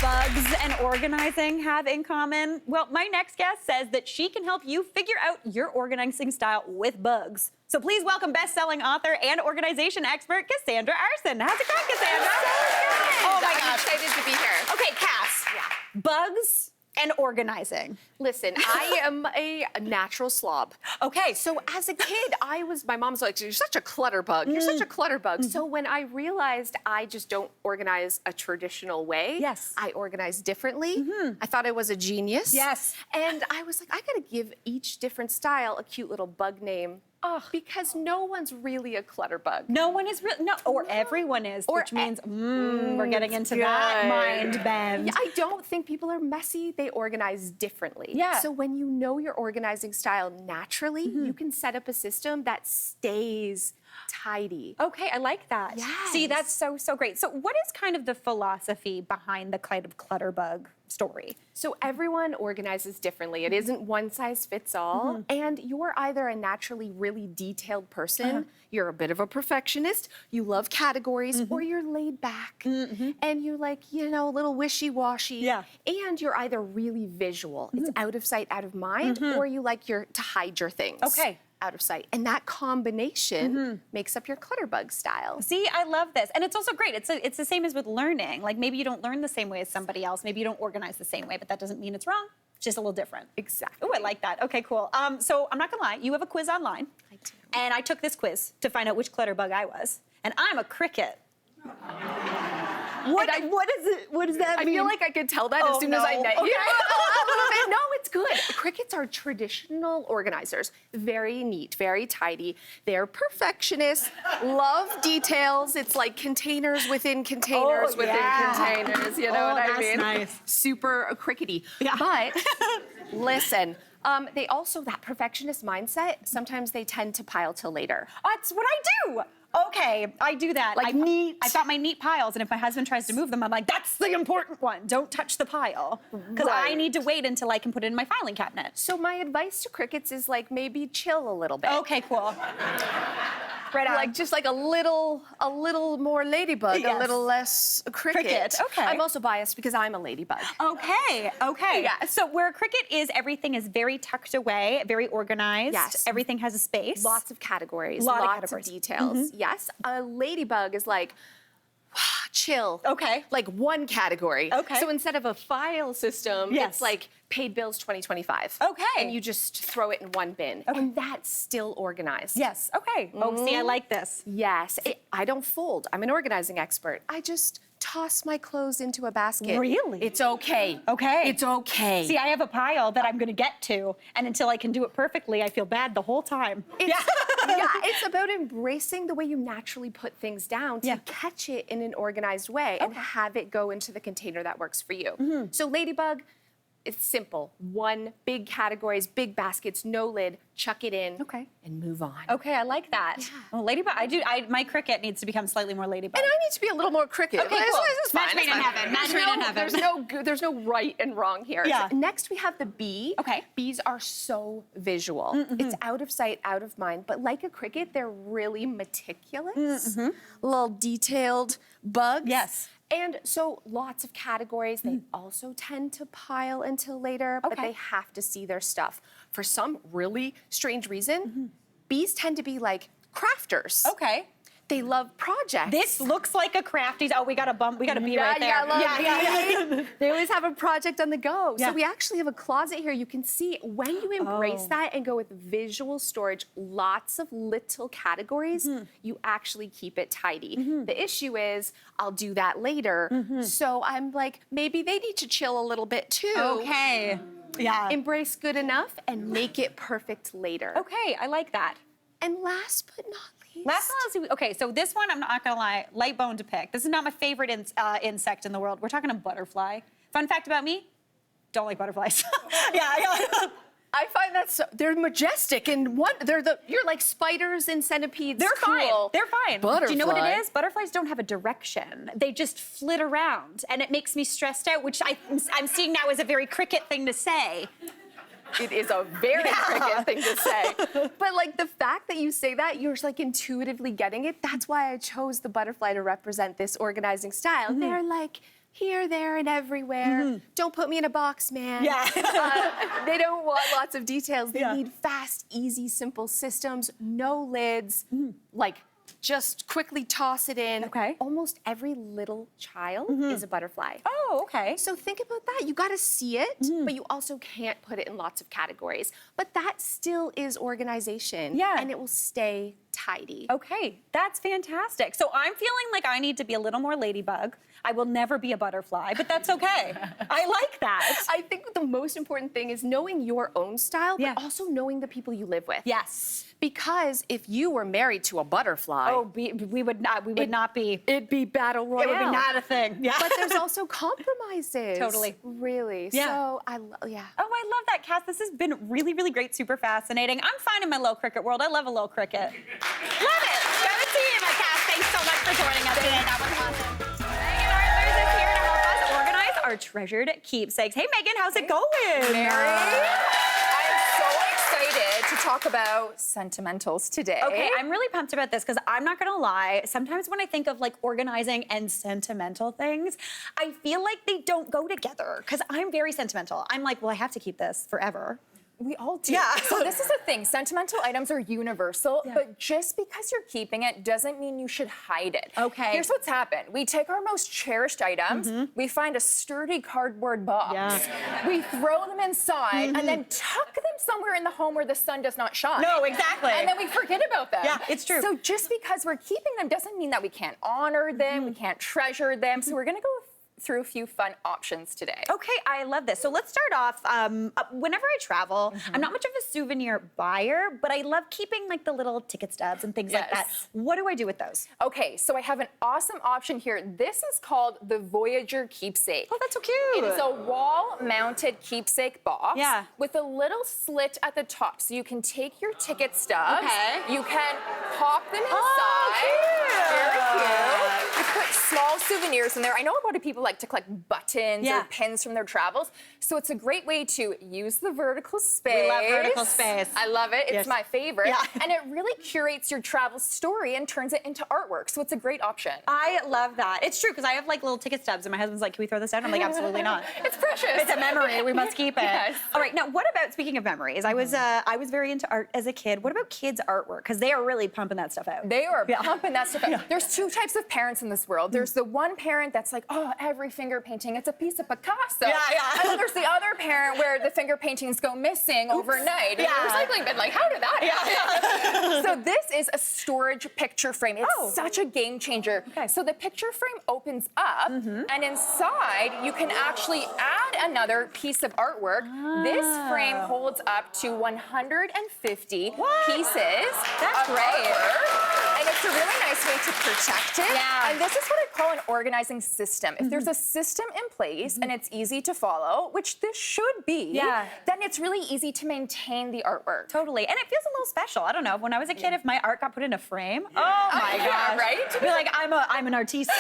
bugs and organizing have in common? Well, my next guest says that she can help you figure out your organizing style with bugs. So please welcome best-selling author and organization expert, Cassandra Aarssen. How's it going, Cassandra? So good. Oh my I'm gosh. excited to be here. Okay, Cass. Yeah. Bugs and organizing. Listen, I am a natural slob. Okay. So as a kid, my mom's like, you're such a clutter bug. You're such a clutter bug. So when I realized I just don't organize a traditional way, Yes. I organize differently. I thought I was a genius. Yes. And I was like, I gotta give each different style a cute little bug name. Because no one's really a clutter bug. No one is real, or everyone is, which means we're getting into that mind bend. Yeah, I don't think people are messy. They organize differently. Yeah. So when you know your organizing style naturally, you can set up a system that stays tidy. Okay, I like that. Yes. See, that's so great. So what is kind of the philosophy behind the kind of Clutterbug story? So everyone organizes differently. It isn't one size fits all. And you're either a naturally really detailed person, you're a bit of a perfectionist, you love categories, or you're laid back and you're like, a little wishy-washy. Yeah. And you're either really visual, it's out of sight, out of mind, or you like to hide your things. Okay. Out of sight. And that combination makes up your Clutterbug style. See, I love this. And it's also great. It's the same as with learning. Like maybe you don't learn the same way as somebody else. Maybe you don't organize the same way, but that doesn't mean it's wrong. It's just a little different. Exactly. Oh, I like that. Okay, cool. So I'm not gonna lie, you have a quiz online. I do. And I took this quiz to find out which Clutterbug I was. And I'm a cricket. What is it? What does that mean? I feel like I could tell that as soon as I met you. Okay. A little bit. No, it's good. Crickets are traditional organizers. Very neat, very tidy. They're perfectionists, love details. It's like containers within containers within containers. You know what I mean? Nice. Super crickety. Yeah. But listen, they also, that perfectionist mindset, sometimes they tend to pile till later. That's what I do. Okay, I do that. Like neat. I've got my neat piles, and if my husband tries to move them, I'm like, that's the important one. Don't touch the pile. Because I need to wait until I can put it in my filing cabinet. So my advice to crickets is like maybe chill a little bit. Okay, cool. Right on. Like just like a little more ladybug, Yes. a little less cricket. Okay. I'm also biased because I'm a ladybug. Okay. Yeah. So where a cricket is, everything is very tucked away, very organized. Yes. Everything has a space. Lots of categories, Lot of lots categories. of details. Yes. A ladybug is like, chill. Okay. Like one category. Okay. So instead of a file system, Yes. it's like paid bills 2025. Okay. And you just throw it in one bin. Okay. And that's still organized. Yes. Okay. Oh, see, I like this. Yes. I don't fold. I'm an organizing expert. I just toss my clothes into a basket. Really? It's okay. Okay. It's okay. See, I have a pile that I'm going to get to, and until I can do it perfectly, I feel bad the whole time. It's about embracing the way you naturally put things down to Yeah. catch it in an organized way and have it go into the container that works for you. So Ladybug, it's simple. One, big categories, big baskets, no lid, chuck it in and move on. Okay, I like that. Yeah. Well, ladybug, my cricket needs to become slightly more ladybug. And I need to be a little more cricket. Okay, cool. This is fine. Match made in heaven. Match made in heaven. There's no right and wrong here. Yeah. So next we have the bee. Okay. Bees are so visual. It's out of sight, out of mind. But like a cricket, they're really meticulous, little detailed bugs. Yes. And so lots of categories. They also tend to pile until later, but Okay. they have to see their stuff. For some really strange reason, bees tend to be like crafters. Okay. They love projects. This looks like a crafties. Oh, we got a bee right there. Yeah, yeah. They always have a project on the go. Yeah. So we actually have a closet here. You can see when you embrace that and go with visual storage, lots of little categories, you actually keep it tidy. The issue is I'll do that later. So I'm like, maybe they need to chill a little bit too. Okay. Yeah. Embrace good enough and make it perfect later. Okay, I like that. And last but not least. Okay, so this one, I'm not gonna lie, light bone to pick. This is not my favorite insect in the world. We're talking a butterfly. Fun fact about me, don't like butterflies. yeah. I find that they're majestic and you're like spiders and centipedes. They're fine. Cool. They're fine. Butterfly. Do you know what it is? Butterflies don't have a direction. They just flit around, and it makes me stressed out, which I'm seeing now as a very cricket thing to say. It is a very cricket thing to say. But like the fact that you say that, you're just like intuitively getting it. That's why I chose the butterfly to represent this organizing style. They're like here, there, and everywhere. Don't put me in a box, man. Yeah. They don't want lots of details. They need fast, easy, simple systems, no lids, like just quickly toss it in. Okay. Almost every little child is a butterfly. Oh, okay. So think about that. You gotta see it, but you also can't put it in lots of categories. But that still is organization. Yeah. And it will stay tidy. Okay, that's fantastic. So I'm feeling like I need to be a little more ladybug. I will never be a butterfly, but that's okay. I like that. I think the most important thing is knowing your own style, but also knowing the people you live with. Yes. Because if you were married to a butterfly, we would not be. it'd be battle royale. It would be not a thing. Yeah. But there's also compromises. Totally. Really. Yeah. So Oh, I love that, Cass. This has been really, really great, super fascinating. I'm fine in my little cricket world. I love a little cricket. Love it. Good to see you, my Cass. Thanks so much for joining us today. That was awesome. Megan Arthurs is here to help us organize our treasured keepsakes. Hey, Megan, how's it going? Mary, I'm so excited to talk about sentimentals today. Okay, I'm really pumped about this because I'm not gonna lie. Sometimes when I think of like organizing and sentimental things, I feel like they don't go together because I'm very sentimental. I'm like, well, I have to keep this forever. We all do. Yeah. So this is the thing. Sentimental items are universal, but just because you're keeping it doesn't mean you should hide it. Okay. Here's what's happened. We take our most cherished items, we find a sturdy cardboard box, we throw them inside, and then tuck them somewhere in the home where the sun does not shine. No, exactly. And then we forget about them. Yeah, it's true. So just because we're keeping them doesn't mean that we can't honor them, we can't treasure them. So we're gonna go through a few fun options today. Okay, I love this. So let's start off. Whenever I travel, I'm not much of a souvenir buyer, but I love keeping like the little ticket stubs and things like that. Yes. What do I do with those? Okay, so I have an awesome option here. This is called the Voyager Keepsake. Oh, that's so cute. It is a wall-mounted keepsake box with a little slit at the top. So you can take your ticket stubs, you can pop them inside. Very cute. You put small souvenirs in there. I know a lot of people like to collect buttons or pins from their travels. So it's a great way to use the vertical space. We love vertical space. I love it. It's my favorite. Yeah. And it really curates your travel story and turns it into artwork. So it's a great option. I love that. It's true because I have like little ticket stubs and my husband's like, can we throw this out? I'm like, absolutely not. It's precious. It's a memory. We must keep it. Yes. All right. Now, what about, speaking of memories, I was very into art as a kid. What about kids' artwork? Because they are really pumping that stuff out. They are pumping that stuff out. There's two types of parents in this world. There's the one parent that's like, oh, every finger painting, it's a piece of Picasso. Yeah. And then there's the other parent where the finger paintings go missing overnight. And the recycling bin, like, how did that happen? So this is a storage picture frame. It's such a game changer. So the picture frame opens up, and inside you can actually add another piece of artwork. This frame holds up to 150 pieces of artwork. And it's a really nice way to protect it. And this is what I call an organizing system. If there's a system in place and it's easy to follow, which this should be, then it's really easy to maintain the artwork. Totally. And it feels a little special. I don't know. When I was a kid, if my art got put in a frame, oh my gosh. Right? I'd be like, I'm an artiste.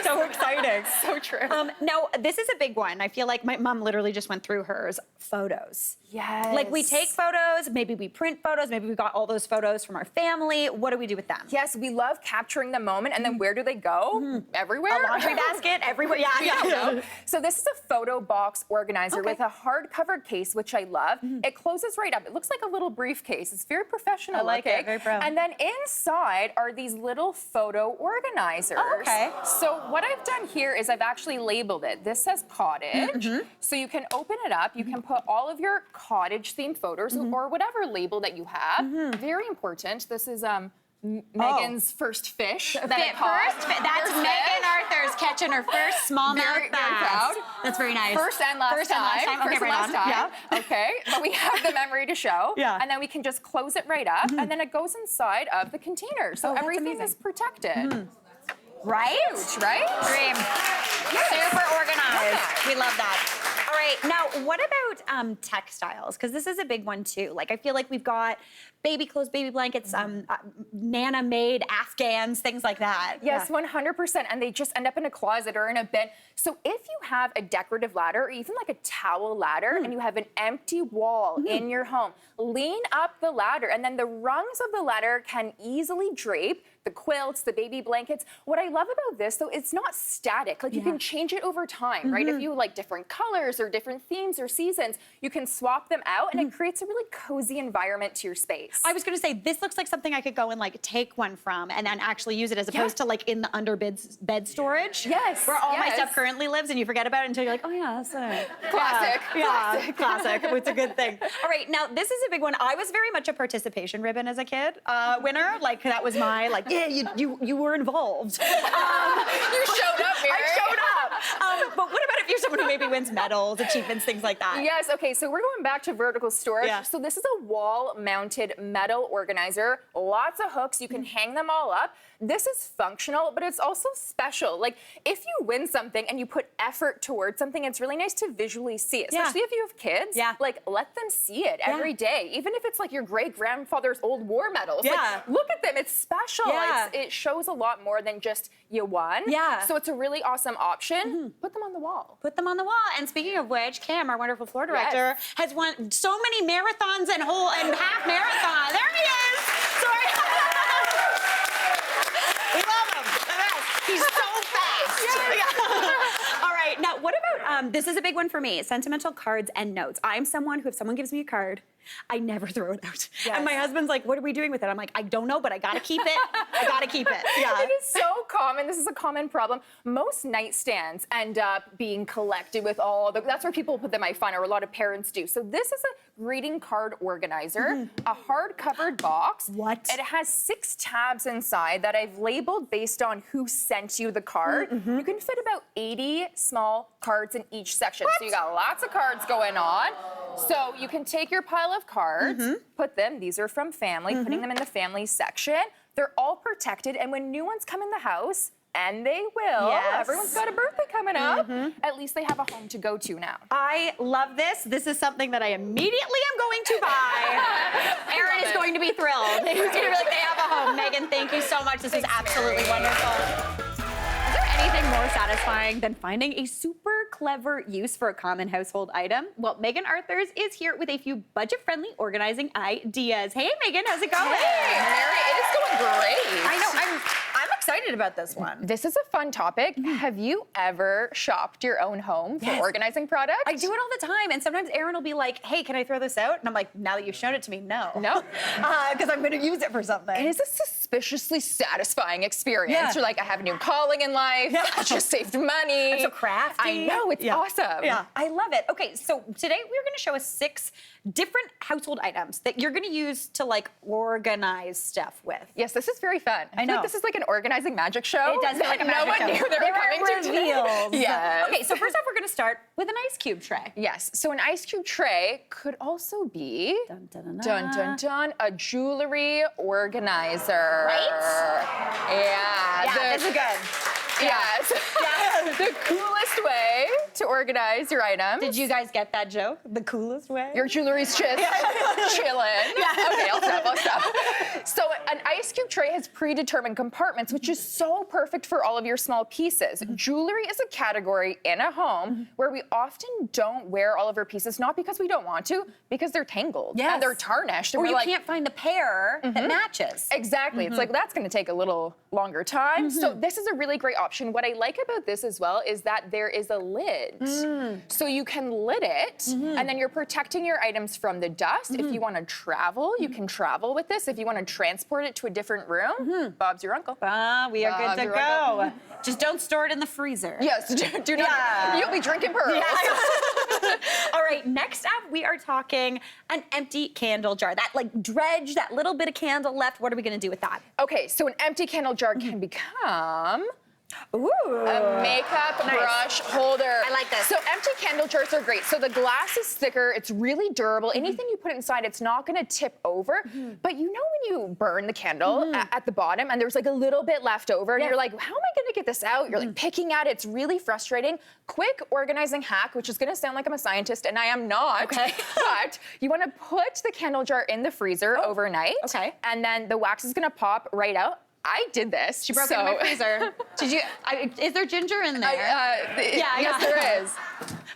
So exciting. So true. Now, this is a big one. I feel like my mom literally just went through hers. Photos. Yes. Like we take photos, maybe we print photos, maybe we got all those photos from our family. What do we do with them? Yes, we love capturing the moment, and then where do they go? Everywhere? A laundry basket, everywhere. Yeah. So this is a photo box organizer with a hard-covered case, which I love. It closes right up. It looks like a little briefcase. It's very professional I like looking. it, very proud. And then inside are these little photo organizers. Oh, okay. So what I've done here is I've actually labeled it. This says cottage. So you can open it up. You can put all of your cottage-themed photos or whatever label that you have. Very important. This is Megan's first fish that I caught. That's Megan Arthurs catching her first smallmouth bass. Very proud. That's very nice. First and last time. Okay, First and right last on. time. Yeah. Okay, but we have the memory to show. And then we can just close it right up, and then it goes inside of the container. So that's everything amazing. is protected. Right? Huge, right? Dream. Super organized. We love that. All right, now what about textiles? Because this is a big one too. Like I feel like we've got baby clothes, baby blankets, Nana-made Afghans, things like that. Yes, 100%. And they just end up in a closet or in a bin. So if you have a decorative ladder or even like a towel ladder and you have an empty wall in your home, lean up the ladder and then the rungs of the ladder can easily drape the quilts, the baby blankets. What I love about this, though, it's not static. Like, you can change it over time, right? If you like different colors or different themes or seasons, you can swap them out, and it creates a really cozy environment to your space. I was going to say, this looks like something I could go and like take one from and then actually use it as opposed to like in the under bed storage. Yes. Where all my stuff currently lives and you forget about it until you're like, oh yeah, that's it. Classic. Yeah, classic. It's a good thing. All right, now this is a big one. I was very much a participation ribbon as a kid winner. Like that was my like, yeah, you were involved. You showed up, Mary. I showed up. But what about if you're someone who maybe wins medals, achievements, things like that? Yes, okay, so we're going back to vertical storage. Yeah. So this is a wall-mounted metal organizer, lots of hooks, you can hang them all up. This is functional, but it's also special. Like, if you win something and you put effort towards something, it's really nice to visually see it, especially if you have kids. Yeah. Like, let them see it every day, even if it's like your great-grandfather's old war medals. Like, look at them, it's special. Yeah. It shows a lot more than just you won. Yeah. So it's a really awesome option. Put them on the wall. Put them on the wall. And speaking of which, Cam, our wonderful floor director, has won so many marathons and half marathons. There he is. Sorry. We love him. The best. He's so fast. All right. Now, what about, this is a big one for me, sentimental cards and notes. I'm someone who, if someone gives me a card, I never throw it out. And my husband's like, what are we doing with it? I'm like, I don't know, but I gotta keep it. I gotta keep it. Yeah. It is so common. This is a common problem. Most nightstands end up being collected with that's where people put them, I find, or a lot of parents do. So this is a greeting card organizer, a hard-covered box. What? It has 6 tabs inside that I've labeled based on who sent you the card. You can fit about 80 small cards in each section. So you got lots of cards going on. So you can take your pile of cards, put them, these are from family, putting them in the family section. They're all protected, and when new ones come in the house, and they will, everyone's got a birthday coming up, at least they have a home to go to now. I love this. This is something that I immediately am going to buy. Aaron is going to be thrilled. He's going to be like, they have a home. Megan, thank you so much. This is absolutely wonderful. Is there anything more satisfying than finding a super clever use for a common household item? Well, Megan Arthurs is here with a few budget-friendly organizing ideas. Hey, Megan, how's it going? Hey, Mary, it is going great. I know, I'm excited about this one. This is a fun topic. Have you ever shopped your own home for organizing products? I do it all the time, and sometimes Aaron will be like, hey, can I throw this out? And I'm like, now that you've shown it to me, no. No. Because I'm going to use it for something. It is a suspiciously satisfying experience. You're like, I have a new calling in life. I just saved money. I'm so crafty. I know, it's awesome. Yeah, I love it. Okay, so today we're going to show us 6 different household items that you're going to use to like organize stuff with. Yes, this is very fun. I feel know. like this is like an organizing magic show. It does feel like a magic show. No one knew they were coming to reveals. Yes. Okay, so first off, we're going to start with an ice cube tray. Yes, so an ice cube tray could also be, Dun, dun, dun, dun, dun, dun, a jewelry organizer. Right? Yeah. This is good. Yes. The coolest way to organize your items. Did you guys get that joke? The coolest way? Your jewelry's just chilling. Okay, I'll stop. So an ice cube tray has predetermined compartments, which is so perfect for all of your small pieces. Jewelry is a category in a home where we often don't wear all of our pieces, not because we don't want to, because they're tangled and they're tarnished. And or we're you like, can't find the pair that matches. Exactly. It's like, that's going to take a little longer time. So this is a really great option. What I like about this as well is that there is a lid. So you can lid it, and then you're protecting your items from the dust. If you want to travel, you can travel with this. If you want to transport it to a different room, Bob's your uncle. We are good to Bob's your go. uncle. Just don't store it in the freezer. Yes, do not. You'll be drinking pearls. All right, next up, we are talking an empty candle jar. That like dredge, that little bit of candle left, what are we gonna do with that? Okay, so an empty candle jar can become Ooh. a makeup brush holder. I like this. So empty candle jars are great. So the glass is thicker, it's really durable. Anything you put inside, it's not gonna tip over. But you know when you burn the candle at the bottom and there's like a little bit left over and you're like, how am I gonna get this out? You're like picking at it, it's really frustrating. Quick organizing hack, which is gonna sound like I'm a scientist and I am not, but you wanna put the candle jar in the freezer overnight. And then the wax is gonna pop right out. I did this. She broke it in my freezer. Did you? Is there ginger in there? Yes, there is.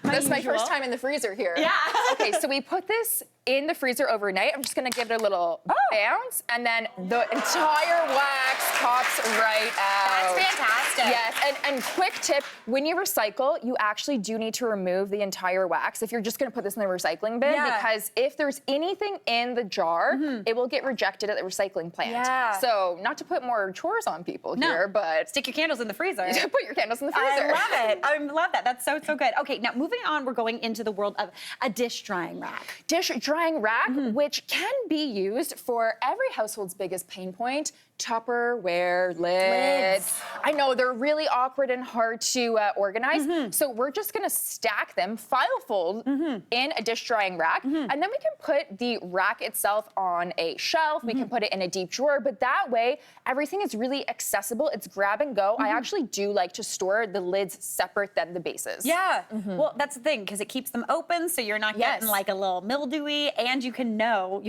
That's my first time in the freezer here. Yeah. Okay, so we put this in the freezer overnight. I'm just gonna give it a little bounce, and then the entire wax pops right out. That's fantastic. Yes, and quick tip, when you recycle, you actually do need to remove the entire wax if you're just gonna put this in the recycling bin, because if there's anything in the jar, it will get rejected at the recycling plant. Yeah. So not to put more chores on people here, but stick your candles in the freezer. put your candles in the freezer. I love it. I love that. That's so good. Okay, now moving on, we're going into the world of a dish drying rack. Dish drying rack, which can be used for every household's biggest pain point, Tupperware lids. I know they're really awkward and hard to organize, so we're just gonna stack them, file fold in a dish drying rack, and then we can put the rack itself on a shelf, we can put it in a deep drawer, but that way everything is really accessible, it's grab and go. I actually do like to store the lids separate than the bases. Yeah, well, that's the thing, because it keeps them open, so you're not getting like a little mildewy, and you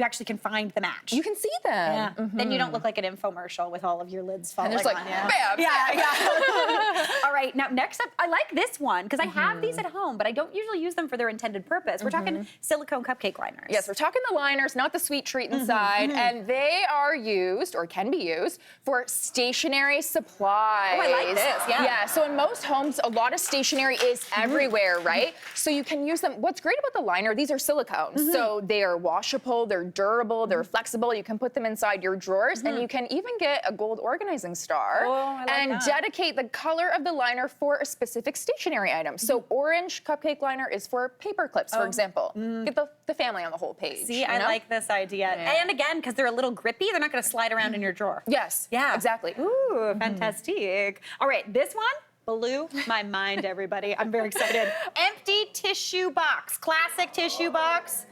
actually can find the match. You can see them. Yeah. Then you don't look like an infomercial with all of your lids falling And there's on like, you. bam, Yeah. All right, now next up, I like this one, because I have these at home, but I don't usually use them for their intended purpose. We're talking silicone cupcake liners. Yes, we're talking the liners, not the sweet treat inside, and they are used, or can be used, for stationary supplies. Oh, I like this, Yeah, so in most homes, a lot of stationery is everywhere, right? So you can use them. What's great about the liner, these are silicone, so they are washable, they're durable, they're flexible. You can put them inside your drawers, and you can even get a gold organizing star and dedicate the color of the liner for a specific stationery item. So orange cupcake liner is for paper clips, for example. Get the family on the whole page. See, I like this idea. And again, because they're a little grippy, they're not going to slide around in your drawer. Yes. Yeah. Exactly. Ooh, fantastic. All right, this one blew my mind, everybody. I'm very excited. Empty tissue box, classic tissue box.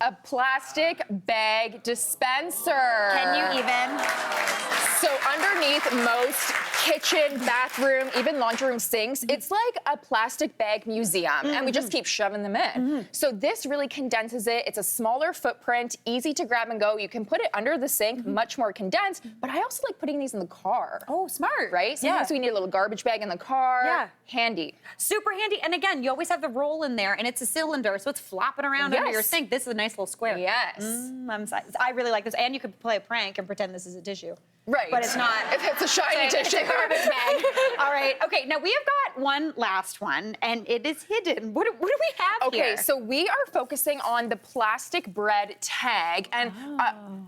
A plastic bag dispenser. Can you even? So underneath most kitchen, bathroom, even laundry room sinks, it's like a plastic bag museum, and we just keep shoving them in. So this really condenses it. It's a smaller footprint, easy to grab and go. You can put it under the sink, much more condensed, but I also like putting these in the car. Oh, smart. Right? Sometimes we need a little garbage bag in the car. Yeah. Handy. Super handy. And again, you always have the roll in there, and it's a cylinder, so it's flopping around under your sink. This is a nice little square. Yes. I really like this. And you could play a prank and pretend this is a tissue. Right. But it's not. If it's a shiny tissue. It's a garbage bag. All right. Okay, now we have got one last one, and it is hidden. What do we have here? Okay, so we are focusing on the plastic bread tag, and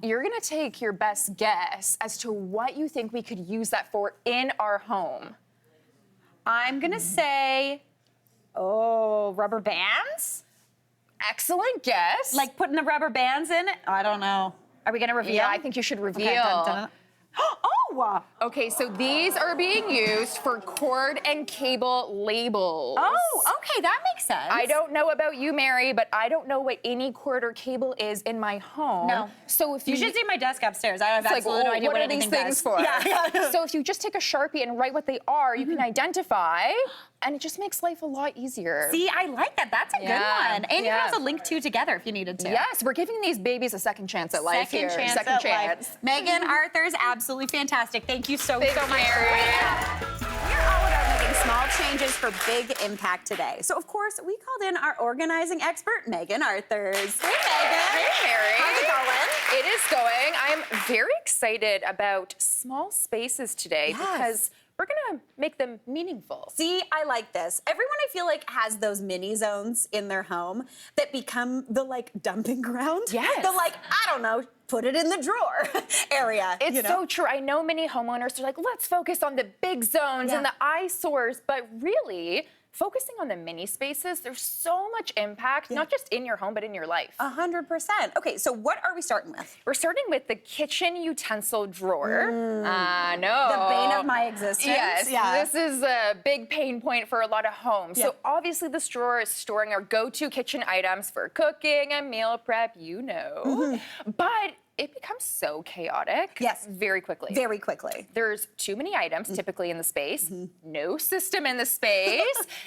you're gonna take your best guess as to what you think we could use that for in our home. I'm gonna say, rubber bands? Excellent guess. Like putting the rubber bands in it? I don't know. Are we gonna reveal? Yeah, I think you should reveal. Okay, dun, dun, dun. Oh! Okay, so these are being used for cord and cable labels. Oh, okay, that makes sense. I don't know about you, Mary, but I don't know what any cord or cable is in my home. No. So if You should see my desk upstairs. I have absolutely no idea what are anything these things does. for? Yeah. So if you just take a Sharpie and write what they are, you can identify, and it just makes life a lot easier. See, I like that. That's a good one. And you can also link two together if you needed to. Yes, we're giving these babies a second chance at life here. Second chance. Megan Arthur's absolutely fantastic. Thank you so much. Mary. We're all about making small changes for big impact today. So, of course, we called in our organizing expert, Megan Arthurs. Hey, Megan. Hey, Mary. How's it going? It is going. I'm very excited about small spaces today because we're gonna make them meaningful. See, I like this. Everyone, I feel like, has those mini zones in their home that become the, dumping ground. Yes. The, I don't know, put it in the drawer area. It's so true. I know many homeowners are like, let's focus on the big zones and the eyesores, but really, focusing on the mini spaces, there's so much impact, not just in your home, but in your life. 100%. Okay, so what are we starting with? We're starting with the kitchen utensil drawer. I know. The bane of my existence. Yes, this is a big pain point for a lot of homes. So obviously this drawer is storing our go-to kitchen items for cooking and meal prep, But it becomes so chaotic very quickly. Very quickly. There's too many items typically in the space, no system in the space,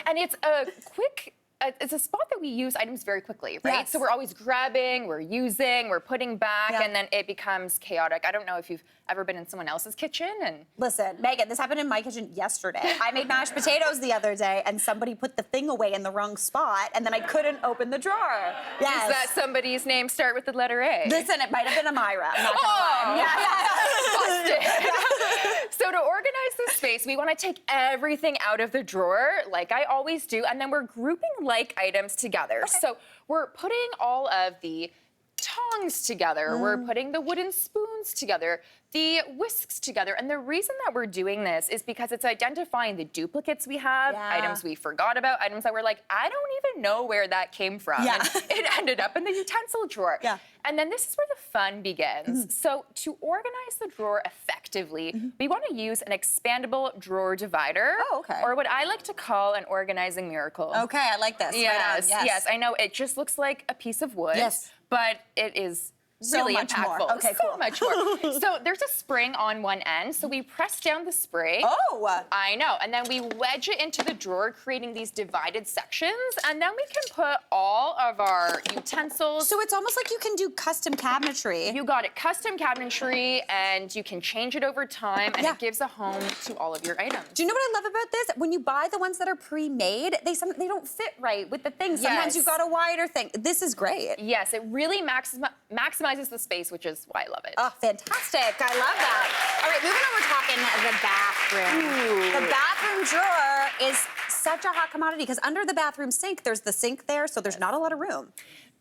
and it's a quick it's a spot that we use items very quickly, right? Yes. So we're always grabbing, we're using, we're putting back, and then it becomes chaotic. I don't know if you've ever been in someone else's kitchen and... Listen, Megan, this happened in my kitchen yesterday. I made mashed potatoes the other day, and somebody put the thing away in the wrong spot, and then I couldn't open the drawer. Yes. Does that somebody's name start with the letter A? Listen, it might have been Amira. I'm not gonna lie. Busted. So to organize this space, we want to take everything out of the drawer, like I always do, and then we're grouping like items together. Okay. So we're putting all of the tongs together, we're putting the wooden spoons together, the whisks together. And the reason that we're doing this is because it's identifying the duplicates we have, items we forgot about, items that we're like, I don't even know where that came from. Yeah. And it ended up in the utensil drawer. Yeah. And then this is where the fun begins. So to organize the drawer effectively, we want to use an expandable drawer divider. Oh, okay. Or what I like to call an organizing miracle. Okay, I like this. Yes, Right on. yes, I know it just looks like a piece of wood, Yes. but it is So really much impactful. more. Okay, so cool. much more. So there's a spring on one end, so we press down the spring. Oh! I know, and then we wedge it into the drawer, creating these divided sections, and then we can put all of our utensils. So it's almost like you can do custom cabinetry. You got it, custom cabinetry, and you can change it over time, and it gives a home to all of your items. Do you know what I love about this? When you buy the ones that are pre-made, they don't fit right with the things. Sometimes you've got a wider thing. This is great. Yes, it really maximizes the space, which is why I love it. Oh, fantastic. I love that. All right, moving on, we're talking the bathroom. The bathroom drawer is such a hot commodity because under the bathroom sink, there's the sink there, so there's not a lot of room.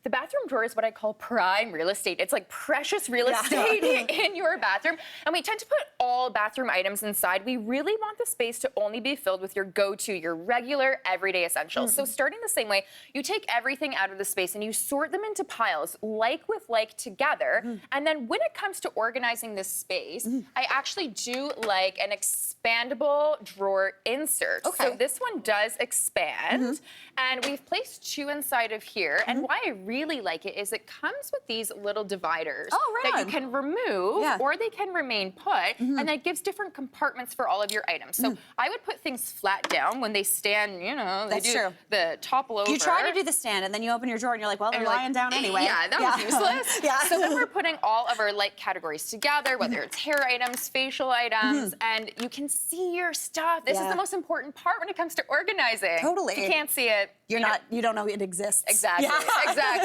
The bathroom drawer is what I call prime real estate. It's like precious real estate in your bathroom. And we tend to put all bathroom items inside. We really want the space to only be filled with your go-to, your regular, everyday essentials. So starting the same way, you take everything out of the space and you sort them into piles, like with like together. And then when it comes to organizing this space, I actually do like an expandable drawer insert. Okay. So this one does expand. And we've placed two inside of here. And why I really like it is it comes with these little dividers that you can remove or they can remain put, and that gives different compartments for all of your items. So I would put things flat down when they stand, you know, they do the topple over. You try to do the stand, and then you open your drawer, and you're like, well, they're lying down anyway. Yeah, that was useless. So then we're putting all of our like categories together, whether it's hair items, facial items, and you can see your stuff. This is the most important part when it comes to organizing. Totally. If you can't see it, you don't know it exists. Exactly, exactly.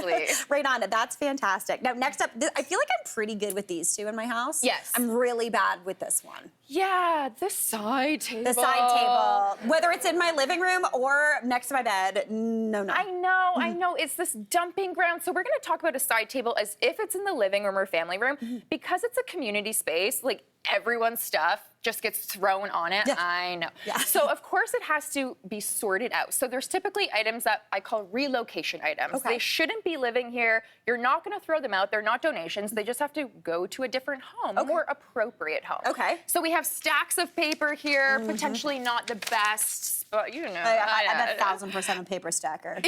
Right on. That's fantastic. Now, next up, I feel like I'm pretty good with these two in my house. Yes. I'm really bad with this one. Yeah, the side table. The side table. Whether it's in my living room or next to my bed, no. I know. It's this dumping ground. So we're going to talk about a side table as if it's in the living room or family room. Because it's a community space, like everyone's stuff just gets thrown on it. I know. So of course it has to be sorted out. So there's typically items that I call relocation items. They shouldn't be living here. You're not going to throw them out. They're not donations. They just have to go to a different home, a more appropriate home. So we have stacks of paper here, potentially not the best, but you know. I'm 1,000% a paper stacker.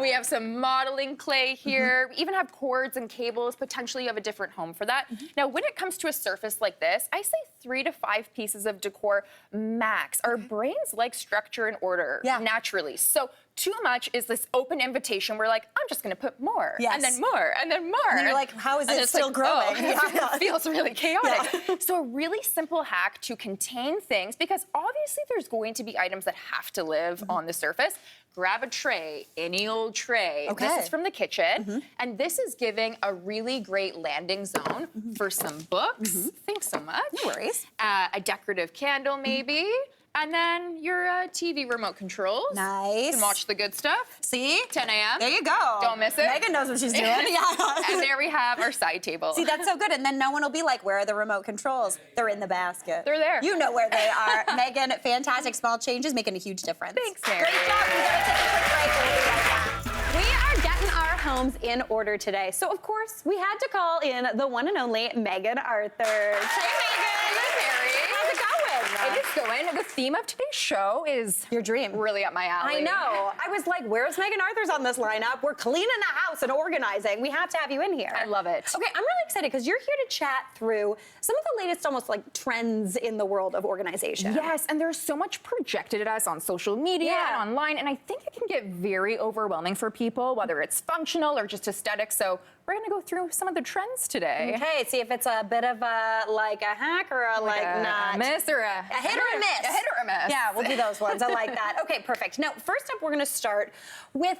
We have some modeling clay here. We even have cords and cables. Potentially you have a different home for that. Now, when it comes to a surface like this, I say 3 to 5 pieces of decor max. Our brains like structure and order naturally. So too much is this open invitation. We're like, I'm just going to put more, and then more, and then more. And then you're like, how is it still growing? It feels really chaotic. So a really simple hack to contain things, because obviously there's going to be items that have to live on the surface. Grab a tray, any old tray. This is from the kitchen, and this is giving a really great landing zone for some books. Thanks so much. No worries. A decorative candle, maybe. And then your TV remote controls. Nice. You can watch the good stuff. See? 10 a.m. There you go. Don't miss it. Megan knows what she's doing. And there we have our side table. See, that's so good. And then no one will be like, where are the remote controls? They're in the basket. They're there. You know where they are. Megan, fantastic. Small changes making a huge difference. Thanks, Mary. Great job. We gotta take a quick break. We'll be right back. We are getting our homes in order today. So, of course, we had to call in the one and only Megan Arthur. Hey, Megan. Hey, Mary. How's it going? It is us going. The theme of today's show is your dream. Really up my alley. I know. I was like, where's Megan Arthur's on this lineup? We're cleaning the house and organizing. We have to have you in here. I love it. Okay, I'm really excited because you're here to chat through some of the latest almost like trends in the world of organization. Yes, and there's so much projected at us on social media and online, and I think it can get very overwhelming for people, whether it's functional or just aesthetic. So we're gonna go through some of the trends today. Okay, see if it's a bit of a like a hack or a like not. A miss or a hit or a miss. A hit or a miss. Yeah, we'll do those ones. I like that. Okay, perfect. Now, first up, we're going to start with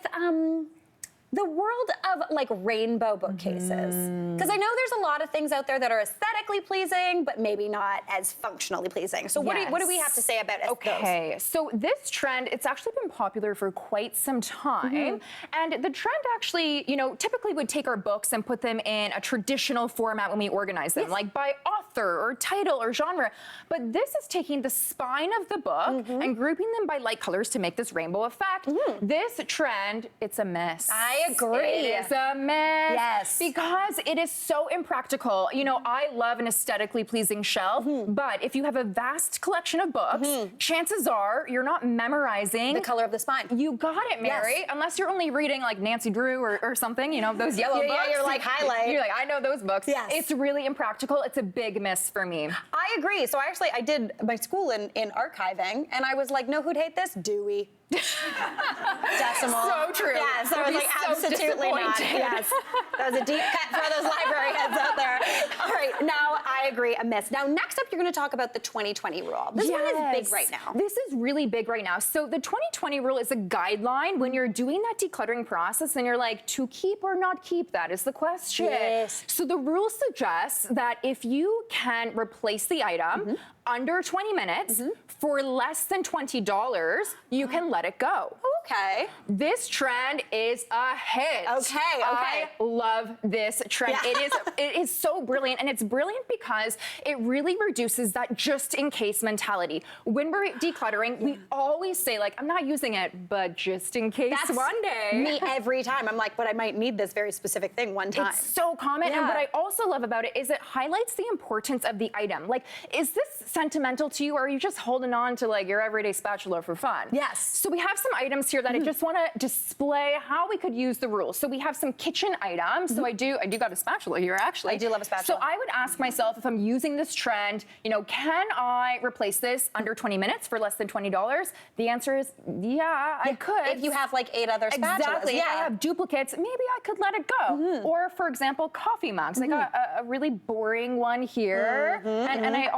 the world of like rainbow bookcases. Because I know there's a lot of things out there that are aesthetically pleasing, but maybe not as functionally pleasing. So what do we have to say about those? Okay, so this trend, it's actually been popular for quite some time. And the trend actually, you know, typically would take our books and put them in a traditional format when we organize them, like by author or title or genre. But this is taking the spine of the book and grouping them by light colors to make this rainbow effect. This trend, it's a mess. I agree. It is a mess. Yes. Because it is so impractical. You know, I love an aesthetically pleasing shelf, but if you have a vast collection of books, chances are you're not memorizing The color of the spine. You got it, Mary. Yes. Unless you're only reading like Nancy Drew or something, you know, those yellow books. Yeah, you're like highlight. You're like, I know those books. Yes. It's really impractical. It's a big miss for me. I agree. So I did my school in archiving, and I was like, know who'd hate this? Dewey. Decimal. So true. Yeah, so I was You'd like, be so absolutely not. disappointed. Yes. That was a deep cut for those library heads out there. All right, now I agree, a miss. Now, next up, you're going to talk about the 20/20 rule. This one is big right now. This is really big right now. So the 20/20 rule is a guideline when you're doing that decluttering process and you're like, to keep or not keep, that is the question. Yes. So the rule suggests that if you can replace the item under 20 minutes for less than $20, you can let it go. Okay. This trend is a hit. Okay. I love this trend. Yeah. It is so brilliant, and it's brilliant because it really reduces that just in case mentality. When we're decluttering, we always say like, I'm not using it, but just in case one day. Me every time. I'm like, but I might need this very specific thing one time. It's so common, and what I also love about it is it highlights the importance of the item. Like, is this sentimental to you, or are you just holding on to like your everyday spatula for fun? Yes. So we have some items here that I just want to display how we could use the rules. So we have some kitchen items. So I do got a spatula here actually. I do love a spatula. So I would ask myself, if I'm using this trend, you know, can I replace this under 20 minutes for less than $20? The answer is yeah, I could. If you have like 8 other spatulas. Exactly. If I have duplicates, maybe I could let it go. Or, for example, coffee mugs. I got a really boring one here. And I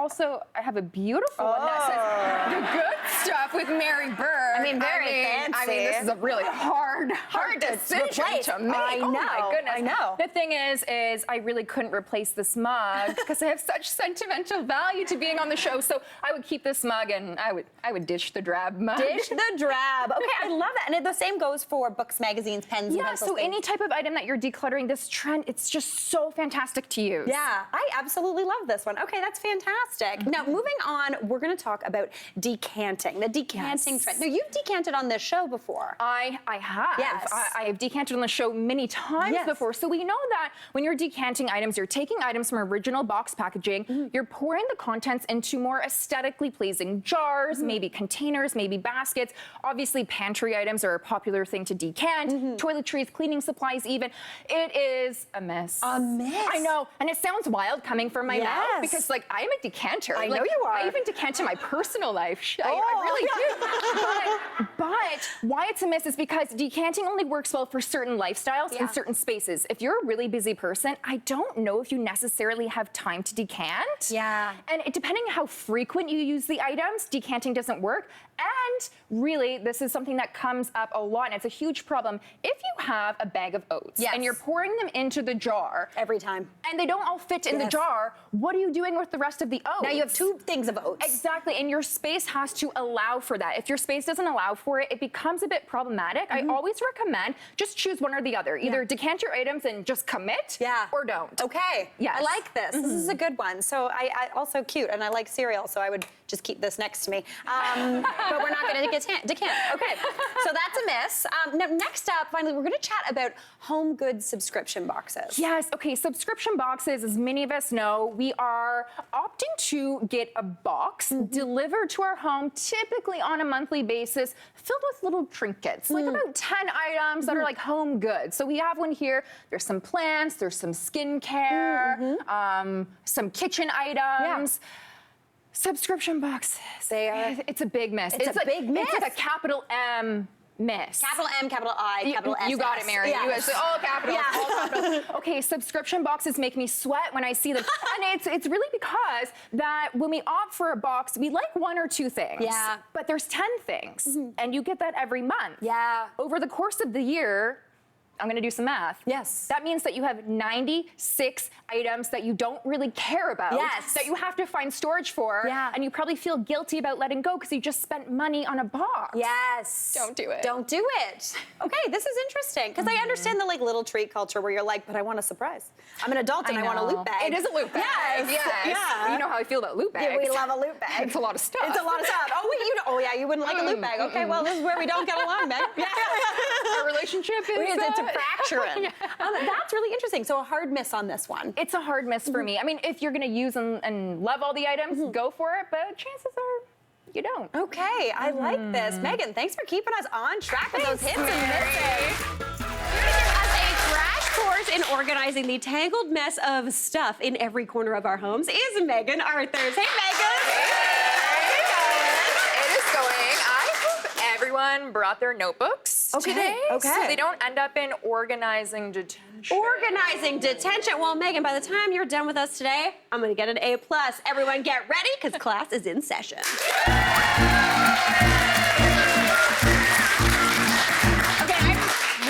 have a beautiful one that says the good stuff with Mary Berg. I mean, very fancy. I mean, this is a really hard decision replace. to make. I Oh know, my goodness. I know. The thing is I really couldn't replace this mug because I have such sentimental value to being on the show. So I would keep this mug and I would dish the drab mug. Dish the drab. Okay, I love that. And the same goes for books, magazines, pens, and pencils. So any type of item that you're decluttering, this trend, it's just so fantastic to use. Yeah, I absolutely love this one. Okay, that's fantastic. Now, moving on, we're going to talk about decanting, the decanting trend. Now, you've decanted on this show before. I have. Yes. I have decanted on the show many times before. So we know that when you're decanting items, you're taking items from original box packaging, you're pouring the contents into more aesthetically pleasing jars, maybe containers, maybe baskets. Obviously, pantry items are a popular thing to decant, toiletries, cleaning supplies even. It is a mess. A mess? I know. And it sounds wild coming from my mouth because, like, I'm a decanter. I know you are. I even decant in my personal life. I really do. But why it's a miss is because decanting only works well for certain lifestyles and certain spaces. If you're a really busy person, I don't know if you necessarily have time to decant. Yeah. And depending on how frequent you use the items, decanting doesn't work. And really, this is something that comes up a lot, and it's a huge problem. If you have a bag of oats and you're pouring them into the jar every time, and they don't all fit in the jar, what are you doing with the rest of the oats? Now you have 2 things of oats. Exactly, and your space has to allow for that. If your space doesn't allow for it, it becomes a bit problematic. I always recommend just choose one or the other. Either decant your items and just commit, or don't. Okay. Yes. I like this. This is a good one. So I also cute, and I like cereal, so I would just keep this next to me. But we're not going to decant. Okay, so that's a miss. Now, next up, finally, we're going to chat about home goods subscription boxes. Yes, okay, subscription boxes, as many of us know, we are opting to get a box delivered to our home, typically on a monthly basis, filled with little trinkets, like about 10 items that are like home goods. So we have one here. There's some plants, there's some skincare, some kitchen items. Subscription boxes. It's a big miss. It's a big miss. It's like a capital M miss. Capital M, capital I, capital S. You got it, Mary. Yeah. You guys, all capitals, all capitals. Okay, subscription boxes make me sweat when I see them. And it's really because that when we opt for a box, we like one or two things. Yeah. But there's 10 things, and you get that every month. Yeah. Over the course of the year, I'm going to do some math. Yes. That means that you have 96 items that you don't really care about. Yes. That you have to find storage for. Yeah. And you probably feel guilty about letting go because you just spent money on a box. Yes. Don't do it. Don't do it. Okay, this is interesting because I understand the like little treat culture where you're like, but I want a surprise. I'm an adult and I want a loot bag. It is a loot bag. Yes. Yeah. You know how I feel about loot bags. Yeah, we love a loot bag. It's a lot of stuff. It's a lot of stuff. Oh, wait, oh yeah, you wouldn't like a loot bag. Okay, well, this is where we don't get along, man. Yeah. Our relationship is... It's a fracturing. That's really interesting. So a hard miss on this one. It's a hard miss for me. I mean, if you're going to use and love all the items, go for it, but chances are you don't. Okay, I like this. Megan, thanks for keeping us on track with those hits and misses. A crash course in organizing the tangled mess of stuff in every corner of our homes is Megan Arthurs. Hey, Megan. It is going. I hope everyone brought their notebooks today, so they don't end up in organizing detention. Organizing detention. Well, Megan, by the time you're done with us today, I'm going to get an A+. Everyone get ready, because class is in session.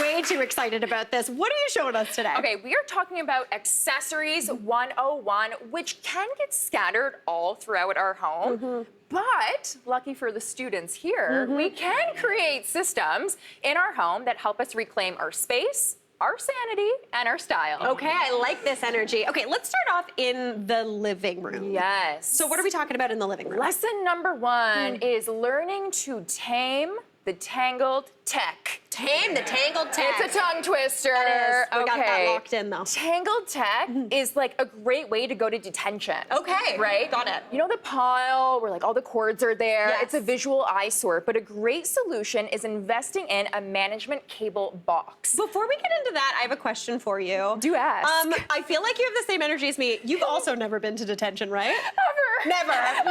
Way too excited about this. What are you showing us today? Okay, we are talking about accessories 101, which can get scattered all throughout our home. But, lucky for the students here, we can create systems in our home that help us reclaim our space, our sanity, and our style. Okay, I like this energy. Okay, let's start off in the living room. Yes. So what are we talking about in the living room? Lesson number 1 is learning to tame the tangled tech. Tame the tangled tech. It's a tongue twister. That is. We got that Okay. locked in, though. Tangled tech is like a great way to go to detention. Okay. Right? Got it. You know the pile where like all the cords are there? Yes. It's a visual eyesore, but a great solution is investing in a management cable box. Before we get into that, I have a question for you. Do ask. I feel like you have the same energy as me. You've also never been to detention, right? Never. Never. Yeah.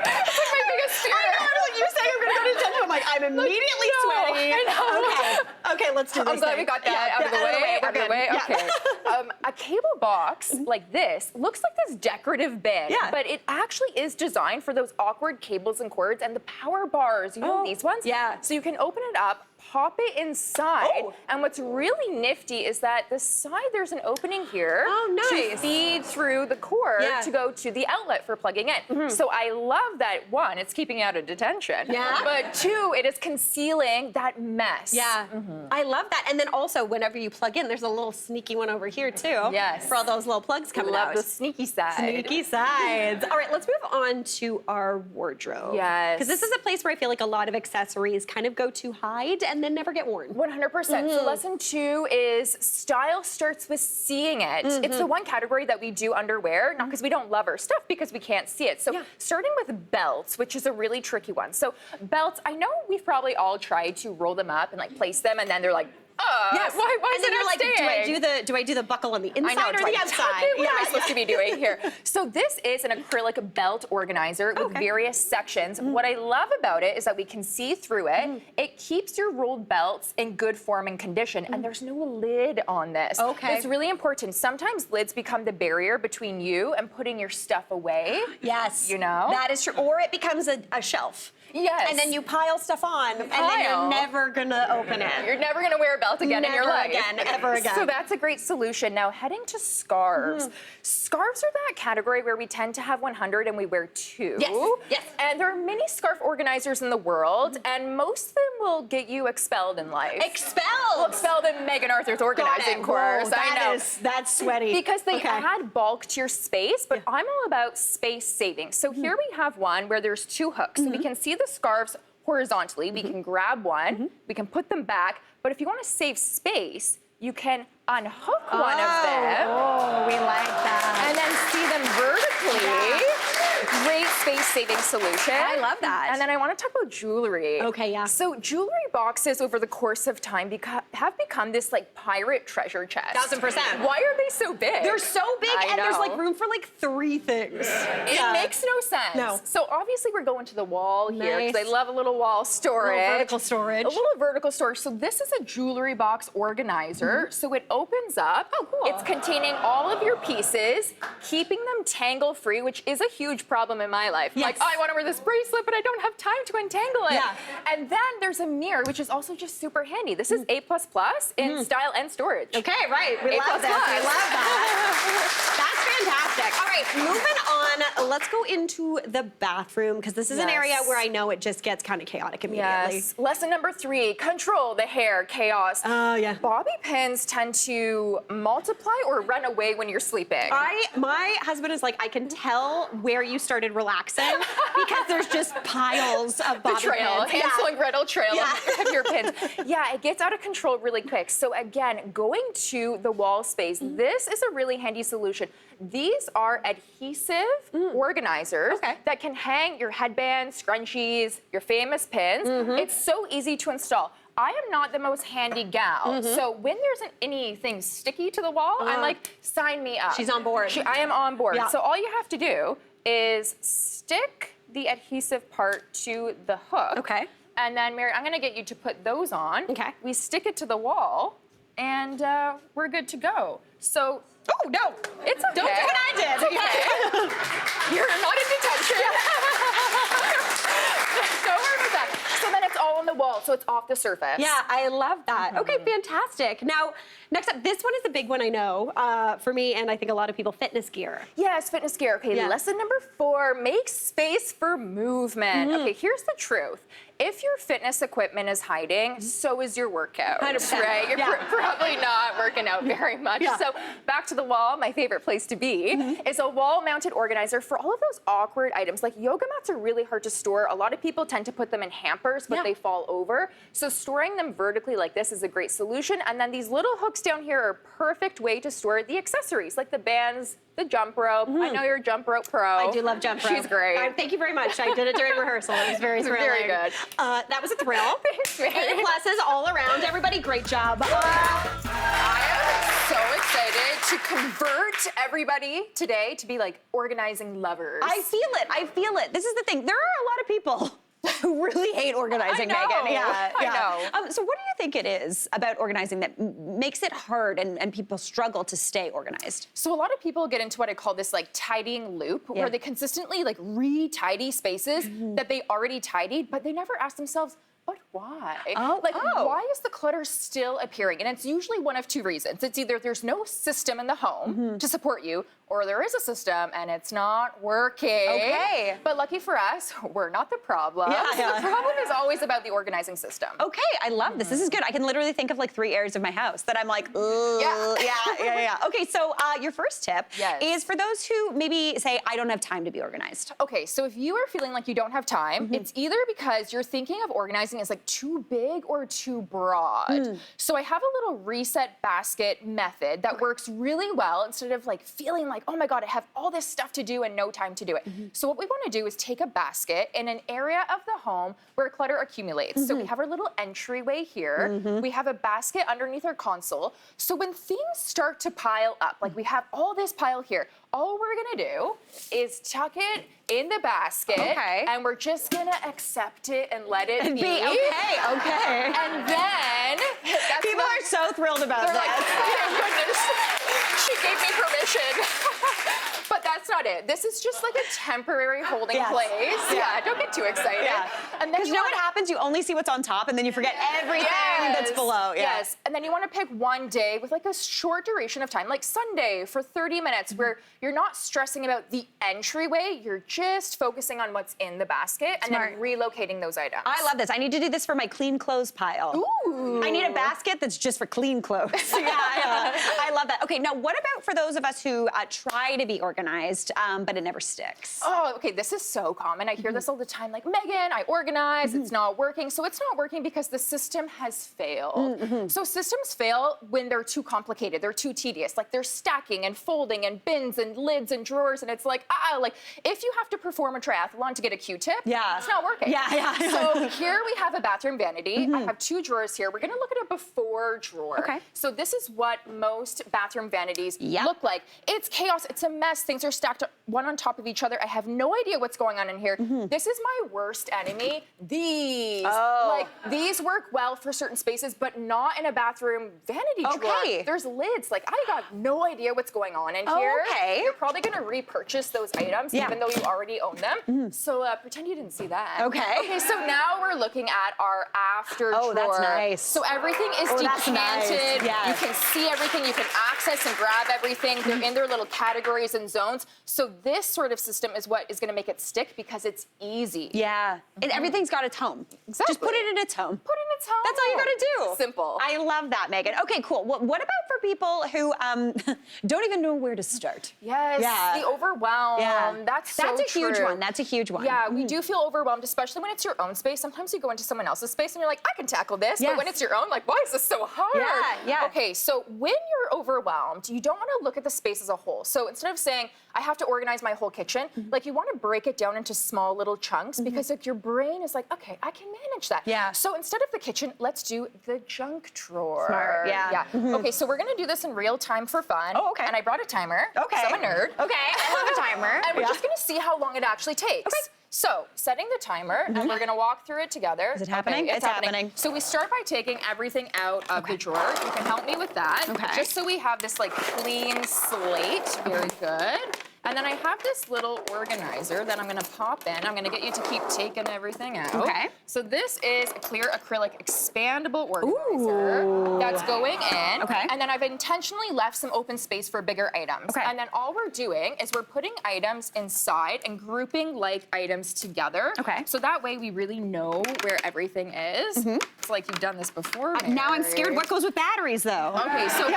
That's like my biggest fear. I know, like you say you're gonna go to detention. I'm like, I'm immediately sweaty. I know. Okay, let's do this. I'm glad we got that out of the way. We're good. Yeah. Okay. A cable box like this looks like this decorative bin, but it actually is designed for those awkward cables and cords and the power bars. You know these ones? Yeah. So you can open it up, pop it inside, and what's really nifty is that the side there's an opening here to feed through the cord to go to the outlet for plugging in. So I love that, one, it's keeping out of detention, but two, it is concealing that mess. Yeah, I love that. And then also, whenever you plug in, there's a little sneaky one over here too. Yes. For all those little plugs coming out. Love the sneaky side. Sneaky sides. All right, let's move on to our wardrobe. Yes. Because this is a place where I feel like a lot of accessories kind of go to hide and then never get worn. 100%. So lesson 2 is style starts with seeing it. It's the one category that we do underwear, not because we don't love our stuff, because we can't see it. So starting with belts, which is a really tricky one. So belts, I know we've probably all tried to roll them up and like place them, and then they're like, why is it not staying? do I do the buckle on the inside or the outside? What am I supposed to be doing here? So this is an acrylic belt organizer with various sections. What I love about it is that we can see through it. It keeps your rolled belts in good form and condition, and there's no lid on this. Okay. It's really important. Sometimes lids become the barrier between you and putting your stuff away. Yes. You know? That is true. Or it becomes a shelf. Yes. And then you pile stuff on, and then pile. you're never gonna open it. You're never gonna wear a belt again in your Never life. again, ever again. So that's a great solution. Now heading to scarves. Scarves are that category where we tend to have 100 and we wear 2. Yes. And there are many scarf organizers in the world, and most of them will get you expelled in life. Expelled. Well, expelled in Megan Arthur's organizing course. Whoa, I know. That's sweaty. Because they add bulk to your space, but I'm all about space saving. So here we have one where there's 2 hooks. So we can see the scarves horizontally. We can grab one, we can put them back, but if you want to save space, you can unhook one of them. Oh, we like that. And then see them vertically. Great space-saving solution. I love that. And then I want to talk about jewelry. Okay, yeah. So jewelry boxes over the course of time have become this like pirate treasure chest. 1000%. Why are they so big? They're so big, I and there's know. like room for like 3 things. It makes no sense. No. So obviously we're going to the wall here because Nice. I love a little wall storage. Little vertical storage. A little vertical storage. So this is a jewelry box organizer. So it opens up. Oh, cool. It's containing all of your pieces, keeping them tangle free, which is a huge problem in my life. Yes. Like, oh, I want to wear this bracelet, but I don't have time to untangle it. Yeah. And then there's a mirror, which is also just super handy. This is A++ in style and storage. Okay, right. We A++. love this. We love that. That's fantastic. All right, moving on. Let's go into the bathroom because this is an area Yes. where I know it just gets kind of chaotic immediately. Yes. Lesson number 3, control the hair chaos. Oh, yeah. Bobby pins tend to multiply or run away when you're sleeping. My husband is like, I can tell where you started relaxing because there's just piles of The bobby trail, pins. Hansel and Gretel trail Yeah. of your pins. Yeah, it gets out of control really quick. So again, going to the wall space, this is a really handy solution. These are adhesive organizers that can hang your headbands, scrunchies, your famous pins. It's so easy to install. I am not the most handy gal, so when there isn't anything sticky to the wall, I'm like, sign me up. She's on board. I am on board. Yeah. So all you have to do is stick the adhesive part to the hook. Okay. And then, Mary, I'm going to get you to put those on. Okay. We stick it to the wall, and we're good to go. So, Oh, no. it's okay. Don't do what I did. Okay. You're not in detention. Don't worry about that. So then it's all on the wall, so it's off the surface. Yeah, I love that. Okay, fantastic. Now, next up, this one is the big one I know for me, and I think a lot of people, fitness gear. Yes, fitness gear. Okay, Yeah. lesson number 4, make space for movement. Okay, here's the truth. If your fitness equipment is hiding, so is your workout. 100%. Right? You're Yeah. probably not working out very much. Yeah. So back to the wall, my favorite place to be is a wall-mounted organizer for all of those awkward items. Like yoga mats are really hard to store. A lot of people tend to put them in hampers, but they fall over. So storing them vertically like this is a great solution. And then these little hooks down here are a perfect way to store the accessories, like the bands, the jump rope. I know you're a jump rope pro. I do love jump rope. She's great. Thank you very much. I did it during rehearsal. It was very thrilling. Very good. That was a thrill. Thanks, Mary. A pluses all around. Everybody, great job. I am so excited to convert everybody today to be like organizing lovers. I feel it. I feel it. This is the thing. There are a lot of people who really hate organizing, I know. Megan. Yeah, I yeah. know. So what do you think it is about organizing that makes it hard and people struggle to stay organized? So a lot of people get into what I call this like tidying loop where they consistently like re-tidy spaces that they already tidied, but they never ask themselves, but why? Why is the clutter still appearing? And it's usually one of 2 reasons. It's either there's no system in the home to support you, or there is a system and it's not working. Okay. But lucky for us, we're not the problem. Yeah, So yeah. the problem is always about the organizing system. Okay, I love this. This is good. I can literally think of like 3 areas of my house that I'm like, ugh, yeah. Okay, so your first tip is for those who maybe say, I don't have time to be organized. Okay, so if you are feeling like you don't have time, it's either because you're thinking of organizing as like too big or too broad. So I have a little reset basket method that works really well instead of like feeling like, oh my God, I have all this stuff to do and no time to do it. So what we want to do is take a basket in an area of the home where clutter accumulates. So we have our little entryway here. We have a basket underneath our console. So when things start to pile up, like we have all this pile here, all we're gonna do is tuck it in the basket, and we're just gonna accept it and let it be. Okay. And then People are so thrilled about they're this. like, thank goodness, she gave me permission. But that's not it. it. This is just like a temporary holding Yes. place. Yeah, don't get too excited. Yeah. And then Because you know what happens? You only see what's on top, and then you forget everything that's below. Yeah. Yes, and then you want to pick one day with like a short duration of time, like Sunday for 30 minutes, where you're not stressing about the entryway, you're just focusing on what's in the basket and then relocating those items. I love this. I need to do this for my clean clothes pile. Ooh. I need a basket that's just for clean clothes. I love that. Okay, now what about for those of us who try to be organized, but it never sticks? Oh, okay, this is so common. I hear this all the time, like, Megan, I organize, it's not working. So it's not working because the system has failed. So systems fail when they're too complicated, they're too tedious. Like they're stacking and folding and bins and lids and drawers, and it's like, like if you have to perform a triathlon to get a Q-tip, it's not working. So here we have a bathroom vanity. I have 2 drawers here. We're gonna look at a before drawer. Okay. So this is what most bathroom vanities look like. It's chaos, it's a mess. Things are stacked one on top of each other. I have no idea what's going on in here. This is my worst enemy, these. Like, these work well for certain spaces, but not in a bathroom vanity drawer. There's lids. Like, I got no idea what's going on in here. You're probably gonna repurchase those items, even though you already own them. So pretend you didn't see that. Okay, so now we're looking at our after drawer. Oh, that's nice. So everything is decanted. You can see everything. You can access and grab everything. They're in their little categories and zones. So this sort of system is what is going to make it stick because it's easy. And everything's got its home. Exactly. Just put it in its home. Put it in its home. That's all you got to do. Simple. I love that, Megan. Okay, cool. What about for people who don't even know where to start? The overwhelm. That's so a huge true. one. That's a huge one. Yeah, we do feel overwhelmed, especially when it's your own space. Sometimes you go into someone else's space and you're like, I can tackle this. But when it's your own, like, why is this so hard? Okay, so when you're overwhelmed, you don't want to look at the space as a whole. So instead of saying, I have to organize my whole kitchen, like you want to break it down into small little chunks because like your brain is like, okay, I can manage that. So instead of the kitchen, let's do the junk drawer. Smart. Okay, so we're going to do this in real time for fun. And I brought a timer. Okay. I'm a nerd. Okay, I love a timer. And we're just going to see how long it actually takes. So, setting the timer, and we're gonna walk through it together. Is it happening? Okay, It's happening. So we start by taking everything out of the drawer. You can help me with that. Just so we have this like clean slate. Very good. And then I have this little organizer that I'm gonna pop in. I'm gonna get you to keep taking everything out. So this is a clear acrylic expandable organizer that's going in. And then I've intentionally left some open space for bigger items. And then all we're doing is we're putting items inside and grouping like items together. So that way we really know where everything is. It's like you've done this before, Mary. Now I'm scared what goes with batteries, though. Okay, so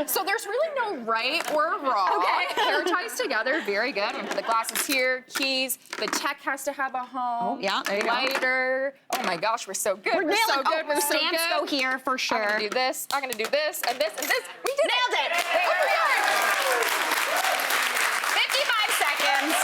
so there's really no right or wrong. Hair ties together, very good. I'm gonna put the glasses here, keys. The tech has to have a home. There you go. Lighter. Oh my gosh, we're so good. We're so good. We're so stamps good. go here for sure. I'm gonna do this. I'm gonna do this and this and this. We did Nailed it. 55 seconds.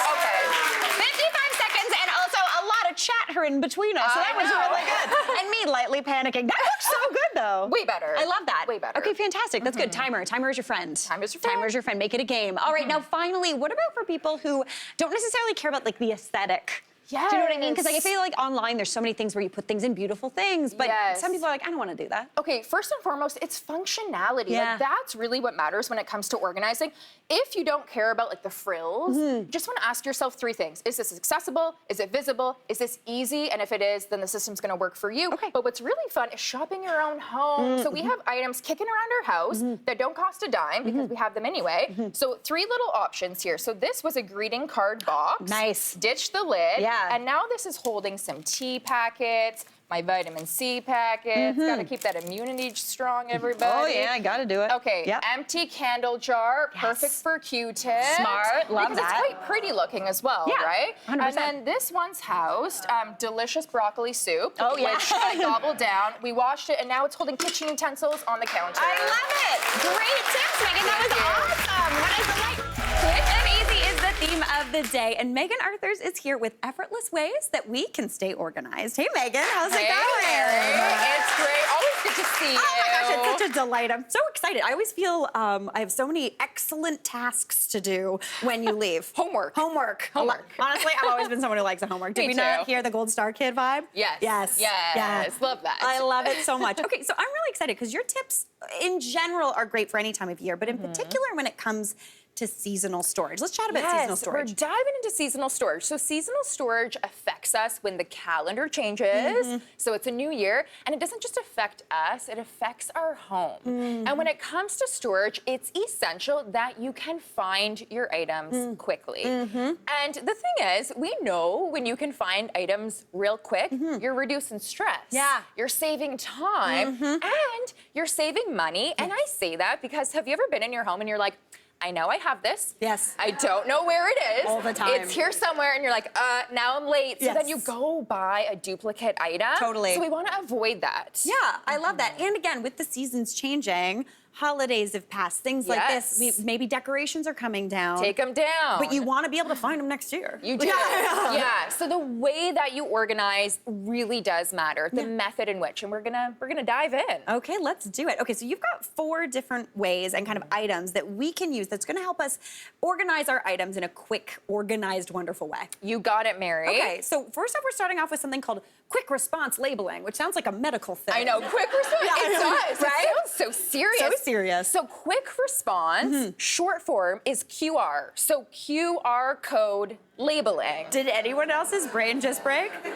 55 seconds, and also a lot of chatter in between us. So that was really good. And me lightly panicking. That looks so good, though. Way better. I love that. Way better. Okay, fantastic. That's good. Timer. Timer is your friend. Time is your friend. Timer is your friend. Make it a game. All right, now finally, what about for people who don't necessarily care about like the aesthetic? Do you know what I mean? Because like, I feel like online, there's so many things where you put things in beautiful things, but some people are like, I don't want to do that. Okay, first and foremost, it's functionality. Like that's really what matters when it comes to organizing. If you don't care about like the frills, you just want to ask yourself 3 things. Is this accessible? Is it visible? Is this easy? And if it is, then the system's going to work for you. But what's really fun is shopping your own home. So we have items kicking around our house that don't cost a dime because we have them anyway. So 3 little options here. So this was a greeting card box. Nice. Ditch the lid. And now this is holding some tea packets, my vitamin C packets. Gotta keep that immunity strong, everybody. Oh yeah, I gotta do it. Okay, empty candle jar, perfect for Q-tips. Smart, love because that. it's quite pretty looking as well, right? 100%. And then this one's housed delicious broccoli soup, Oh, yeah. which I gobbled down. We washed it, and now it's holding kitchen utensils on the counter. I love it. Great tips, Megan. That was awesome. What a delight. Quick and easy is the theme of the day, and Megan Arthurs is here with effortless ways that we can stay organized. Hey, Megan, how's it going? Mary. It's great. Always good to see you. Oh my gosh, it's such a delight. I'm so excited. I always feel I have so many excellent tasks to do when you leave. Homework. Honestly, I've always been someone who likes the homework. Did Me we not too. hear the Gold Star Kid vibe? Yes. Yes. Yes. Yeah. Love that. I love it so much. Okay, so I'm really excited because your tips, in general are great for any time of year, but in particular when it comes to seasonal storage. Let's chat about seasonal storage. We're diving into seasonal storage. So seasonal storage affects us when the calendar changes. So it's a new year, and it doesn't just affect us, it affects our home. And when it comes to storage, it's essential that you can find your items quickly. And the thing is, we know when you can find items real quick, you're reducing stress. Yeah. You're saving time, and you're saving money. And I say that because have you ever been in your home and you're like, I know I have this. Yes. I don't know where it is. All the time. It's here somewhere, and you're like, now I'm late. So then you go buy a duplicate item. Totally. So we want to avoid that. Yeah, I love that. And again, with the seasons changing, holidays have passed, things like this. Maybe decorations are coming down. Take them down. But you want to be able to find them next year. You do. Yeah. So the way that you organize really does matter. The method in which, and we're gonna dive in. Okay, let's do it. Okay, so you've got 4 different ways and kind of items that we can use that's going to help us organize our items in a quick, organized, wonderful way. You got it, Mary. Okay, so first off, we're starting off with something called quick response labeling, which sounds like a medical thing. I know, quick response. It does, right? It sounds so serious. So serious. So quick response, short form, is QR. So QR code labeling. Did anyone else's brain just break? Because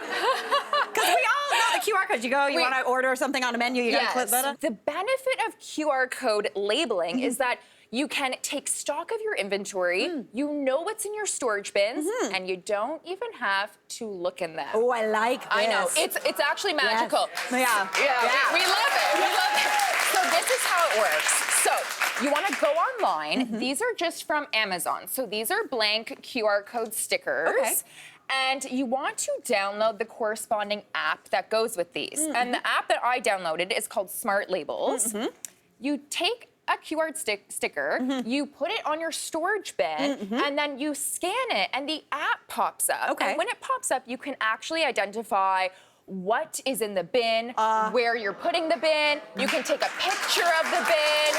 we all know the QR codes. You go, you want to order something on a menu, you got to click that. The benefit of QR code labeling is that you can take stock of your inventory, you know what's in your storage bins, and you don't even have to look in them. Oh, I like this. I know, it's actually magical. Yes. Yeah, we love it, we love it. So this is how it works. So you want to go online. These are just from Amazon. So these are blank QR code stickers. Okay. And you want to download the corresponding app that goes with these. And the app that I downloaded is called Smart Labels. You take a QR sticker, you put it on your storage bin, and then you scan it, and the app pops up. Okay. And when it pops up, you can actually identify what is in the bin, where you're putting the bin. You can take a picture of the bin,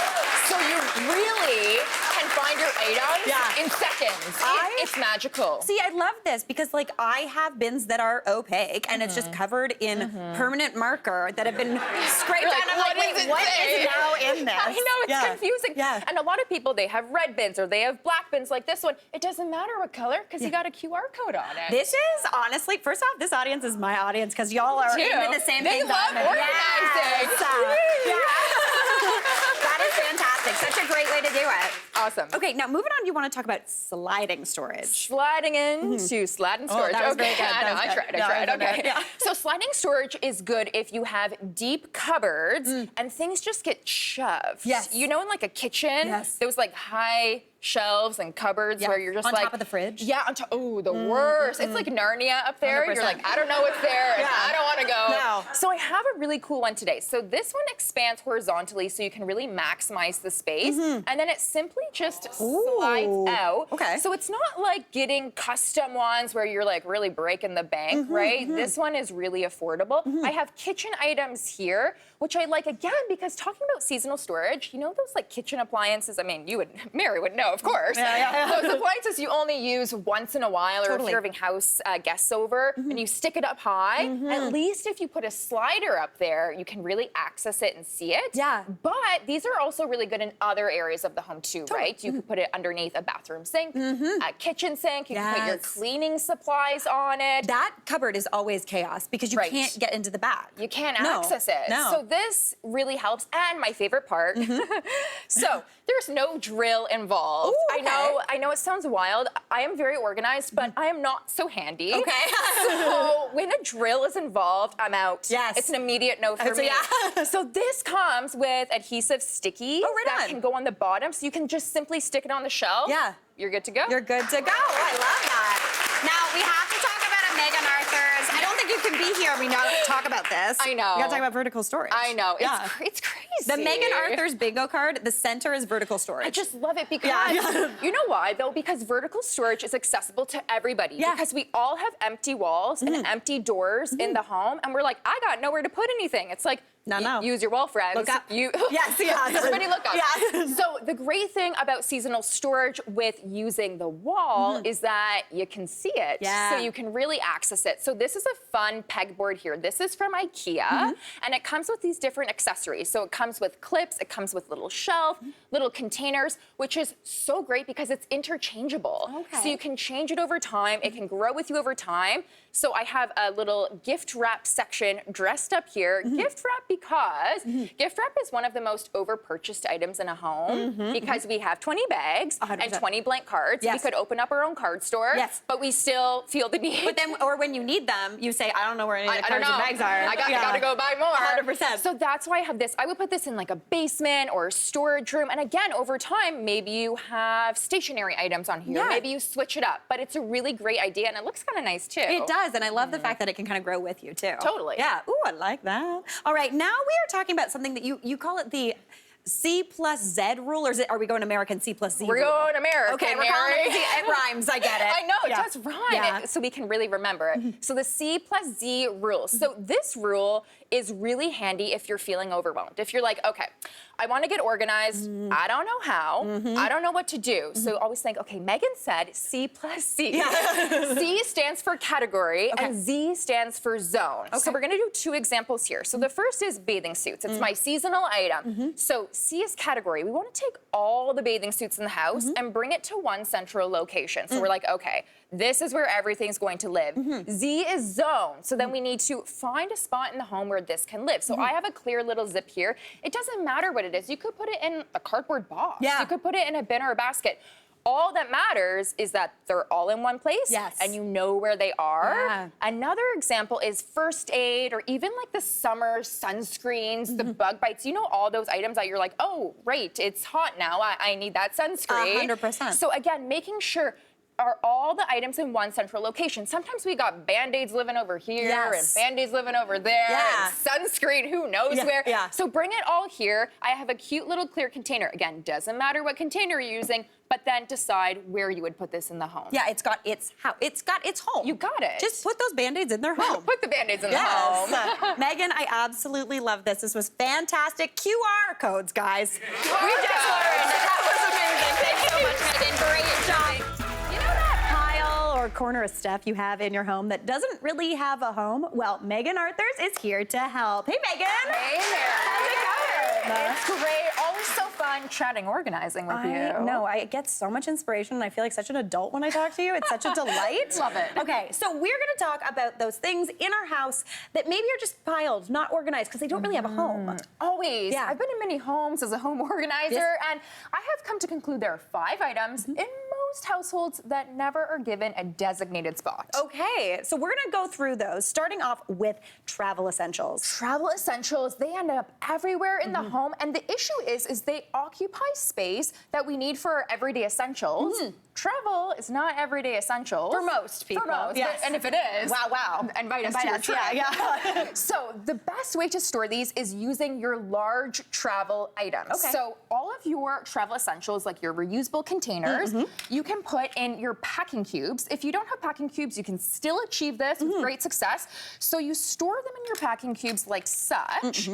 so you really can find your items in seconds. It's magical. See, I love this because, like, I have bins that are opaque and it's just covered in permanent marker that have been scraped You're out. I'm like, wait, what is now in this? I know, it's confusing. Yeah. And a lot of people, they have red bins or they have black bins like this one. It doesn't matter what color because you got a QR code on it. This is, honestly, first off, this audience is my audience because y'all are into the same They things. love organizing. That is fantastic. Such a great way to do it. Awesome. Okay, now moving on, you want to talk about sliding storage. Sliding into sliding storage. that was very good. I know, That was I good. tried. That was Okay. okay. Yeah. So sliding storage is good if you have deep cupboards and things just get shoved. Yes. You know, in like a kitchen, those like high shelves and cupboards where you're just on like top of the fridge. Yeah, on top. Oh, the worst. It's like Narnia up there. You're 100%. like, I don't know what's there, and I don't want to go. No. So I have a really cool one today. So this one expands horizontally, so you can really maximize the space, and then it simply just slides out. Okay. So it's not like getting custom ones where you're like really breaking the bank, right? This one is really affordable. I have kitchen items here, which I like again because talking about seasonal storage, you know those like kitchen appliances. I mean, Mary would know, of course. Those appliances you only use once in a while, or if you're having house guests over, and you stick it up high. At least if you put a slider up there, you can really access it and see it. Yeah. But these are also really good in other areas of the home too, right? You could put it underneath a bathroom sink, a kitchen sink. You can put your cleaning supplies on it. That cupboard is always chaos because you can't get into the back. You can't access it. No. So this really helps. And my favorite part, so there's no drill involved. Ooh, I know it sounds wild. I am very organized, but I am not so handy. Okay. So when a drill is involved, I'm out. Yes. It's an immediate no for me. So this comes with adhesive stickies that can go on the bottom, so you can just simply stick it on the shelf. Yeah. You're good to go. You're good to go. I love that. Now, we have to talk about a Megan Arthur's. I don't think you can be here and we not talk about this. I know. We gotta talk about vertical storage. I know. Yeah. It's crazy. The Megan Arthur's bingo card, the center is vertical storage. I just love it because, you know why though? Because vertical storage is accessible to everybody. Yeah. Because we all have empty walls and empty doors in the home, and we're like, I got nowhere to put anything. It's like, No. Use your wall friends. Look up. Yes, everybody look up. Yeah. So the great thing about seasonal storage with using the wall is that you can see it. Yeah. So you can really access it. So this is a fun pegboard here. This is from IKEA, and it comes with these different accessories. So it comes with clips, it comes with little shelf, little containers, which is so great because it's interchangeable. Okay. So you can change it over time. It can grow with you over time. So I have a little gift wrap section dressed up here. Gift wrap because gift wrap is one of the most over-purchased items in a home because we have 20 bags 100%. and 20 blank cards. Yes. We could open up our own card store, but we still feel the need. But then, or when you need them, you say, I don't know where any of the I don't cards and know. bags are. I gotta go buy more. 100%. So that's why I have this. I would put this in like a basement or a storage room. And again, over time, maybe you have stationary items on here. Yeah. Maybe you switch it up. But it's a really great idea, and it looks kind of nice too. It does, and I love the fact that it can kind of grow with you too. Totally. Yeah. Ooh, I like that. All right, now we are talking about something that you call it the C plus Z rule, or are we going American C plus Z We're rule? going American. Okay, we're calling it Z. It rhymes. I get it. I know, it Yeah. does rhyme. Yeah. So we can really remember it. So the C plus Z rule. So this rule is really handy if you're feeling overwhelmed. If you're like, okay, I want to get organized. I don't know how. I don't know what to do. So always think, okay, Megan said C plus C. C stands for category and Z stands for zone. So we're going to do 2 examples here. So the first is bathing suits. It's my seasonal item. So C is category. We want to take all the bathing suits in the house and bring it to one central location. So we're like, okay, this is where everything's going to live. Z is zone. So then we need to find a spot in the home where this can live. So I have a clear little zip here. It doesn't matter what it is. You could put it in a cardboard box. Yeah. You could put it in a bin or a basket. All that matters is that they're all in one place Yes. and you know where they are. Yeah. Another example is first aid or even like the summer sunscreens, the bug bites. You know all those items that you're like, oh, right, it's hot now. I need that sunscreen. 100%. So again, making sure are all the items in one central location. Sometimes we got Band-Aids living over here Yes. and Band-Aids living over there Yeah. and sunscreen, who knows where. Yeah. So bring it all here. I have a cute little clear container. Again, doesn't matter what container you're using, but then decide where you would put this in the home. Yeah, it's got its house. It's got its home. You got it. Just put those Band-Aids in their home. Put the Band-Aids in the home. Yes. Megan, I absolutely love this. This was fantastic. QR codes, guys. We just learned. That was amazing. Thanks so much, Megan. Great job. You know that pile or corner of stuff you have in your home that doesn't really have a home? Well, Megan Arthurs is here to help. Hey, Megan. Hey there. How's it going? It's great. Always so fun chatting organizing with you. No, I get so much inspiration, and I feel like such an adult when I talk to you. It's such a delight. Love it. Okay, so we're going to talk about those things in our house that maybe are just piled, not organized, because they don't really have a home. Always. Yeah. I've been in many homes as a home organizer, and I have come to conclude there are 5 items in most households that never are given a designated spot. Okay, so we're going to go through those, starting off with travel essentials. Travel essentials, they end up everywhere in the home, and the issue is they occupy space that we need for our everyday essentials. Travel is not everyday essentials. For most people. For most, Yes. and if it is, Wow. invite us to your trip. Yeah. So the best way to store these is using your large travel items. Okay. So all of your travel essentials, like your reusable containers, you can put in your packing cubes. If you don't have packing cubes, you can still achieve this with great success. So you store them in your packing cubes like such.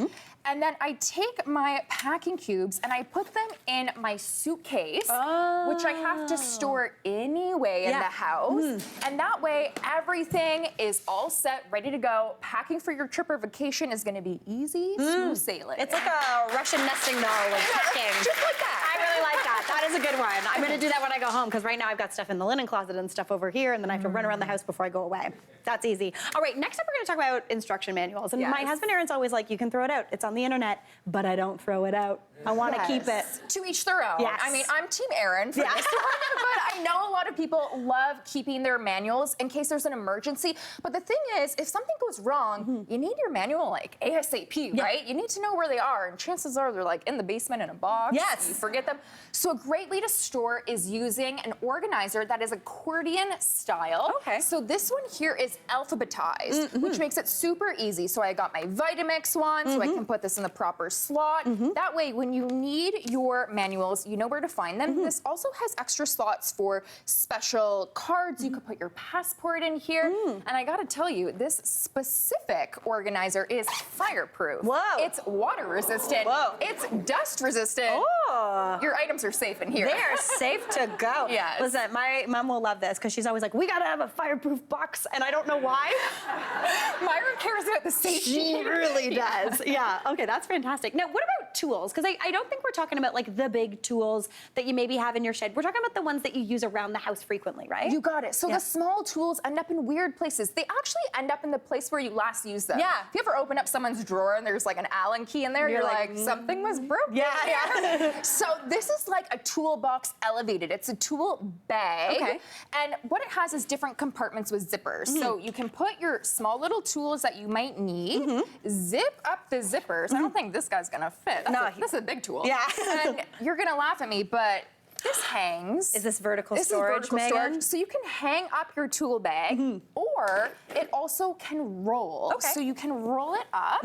And then I take my packing cubes and I put them in my suitcase, which I have to store anyway in the house. And that way, everything is all set, ready to go. Packing for your trip or vacation is gonna be easy, smooth sailing. It's like a Russian nesting doll with packing. Just like that. I really like that. That is a good one. I'm going to do that when I go home, because right now I've got stuff in the linen closet and stuff over here, and then I have to run around the house before I go away. That's easy. All right, next up we're going to talk about instruction manuals. And my husband Aaron's always like, you can throw it out. It's on the internet, but I don't throw it out. I want to keep it. To each their own. Yes. I mean, I'm Team Aaron for this one, but I know a lot of people love keeping their manuals in case there's an emergency. But the thing is, if something goes wrong, you need your manual like ASAP, right? You need to know where they are, and chances are they're like in the basement in a box. Yes. You forget them. So a great way to store is using an organizer that is accordion style. Okay. So this one here is alphabetized, which makes it super easy. So I got my Vitamix one, so I can put this in the proper slot. That way, when you need your manuals, you know where to find them. This also has extra slots for special cards. You could put your passport in here. And I gotta tell you, this specific organizer is fireproof. Whoa. It's water resistant. Whoa. It's dust resistant. Oh. Your items are safe in here. They are safe to go. Yes. Listen, my mom will love this because she's always like, we gotta have a fireproof box, and I don't know why. Myra cares about the safety. She really does. Yeah. Okay, that's fantastic. Now, what about tools? Because I don't think we're talking about like the big tools that you maybe have in your shed. We're talking about the ones that you use around the house frequently, right? You got it. So the small tools end up in weird places. They actually end up in the place where you last used them. Yeah. If you ever open up someone's drawer and there's like an Allen key in there, you're like, something was broken. Yeah. So this is like a toolbox elevated. It's a tool bag. Okay. And what it has is different compartments with zippers. So you can put your small little tools that you might need, zip up the zippers. I don't think this guy's gonna fit. That's a big tool. Yeah. And you're gonna laugh at me, but this hangs. Is this vertical This storage, is vertical Megan? storage. So you can hang up your tool bag, or it also can roll. Okay. So you can roll it up.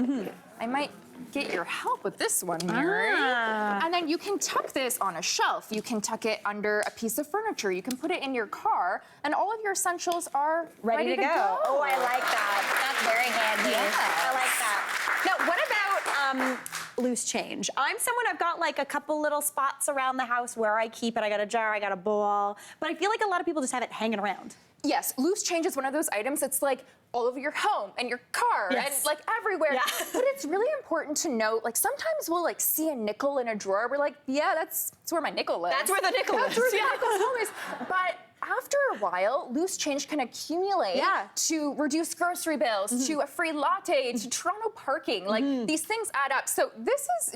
I might get your help with this one, Mary. And then you can tuck this on a shelf. You can tuck it under a piece of furniture. You can put it in your car, and all of your essentials are Ready to go. Oh, I like that. That's very handy. Yes. I like that. Now, what about loose change? I'm someone, I've got like a couple little spots around the house where I keep it. I got a jar, I got a bowl, but I feel like a lot of people just have it hanging around. Yes, loose change is one of those items that's like all over your home and your car and like everywhere. Yeah. But it's really important to note, like sometimes we'll like see a nickel in a drawer. We're like, yeah, that's where my nickel lives. That's where the nickel That's is. where the nickel's home is. But after a while, loose change can accumulate to reduce grocery bills, to a free latte, to Toronto parking. Like these things add up. So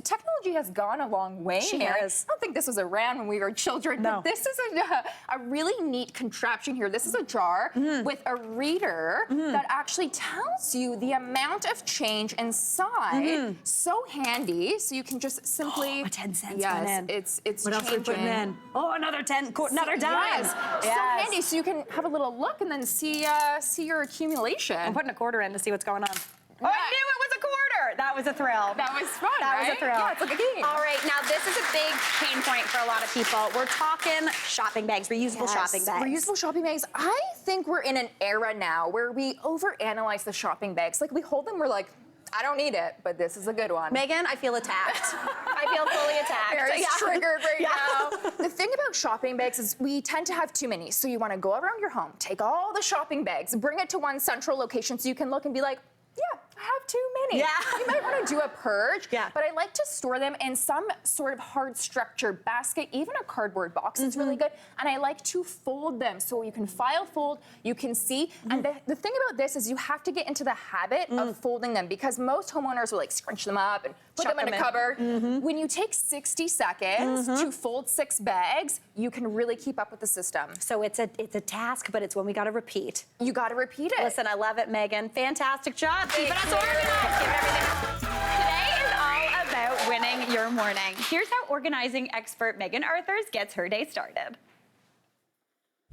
technology has gone a long way. She Mary. has. I don't think this was around when we were children. No. But this is a really neat contraption here. This is a jar with a reader that actually tells you the amount of change inside. So handy. So you can just simply. A 10 cents yes, went in. It's What else are we putting in? Oh, another 10, another dime. Yes. So handy. So you can have a little look and then see your accumulation. I'm putting a quarter in to see what's going on. Oh, I knew it was a quarter. That was a thrill. That was fun, That was a thrill. Yeah, it's like a game. All right, now this is a big pain point for a lot of people. We're talking shopping bags, reusable shopping bags. Reusable shopping bags. I think we're in an era now where we overanalyze the shopping bags. Like we hold them, we're like, I don't need it, but this is a good one. Megan, I feel attacked. I feel fully attacked. Mary's triggered right now. The thing about shopping bags is we tend to have too many. So you want to go around your home, take all the shopping bags, bring it to one central location so you can look and be like, yeah, I have too many. Yeah. You might want to do a purge. Yeah. But I like to store them in some sort of hard structure basket, even a cardboard box is really good. And I like to fold them so you can file fold, you can see. And the thing about this is you have to get into the habit of folding them because most homeowners will like scrunch them up and put Chuck them in them a in. cupboard. When you take 60 seconds to fold 6 bags, you can really keep up with the system. So it's a task, but it's one we got to repeat. You got to repeat it. Listen, I love it, Megan. Fantastic job. Keeping us organized. Keeping everything. Today is all about winning your morning. Here's how organizing expert Megan Arthurs gets her day started.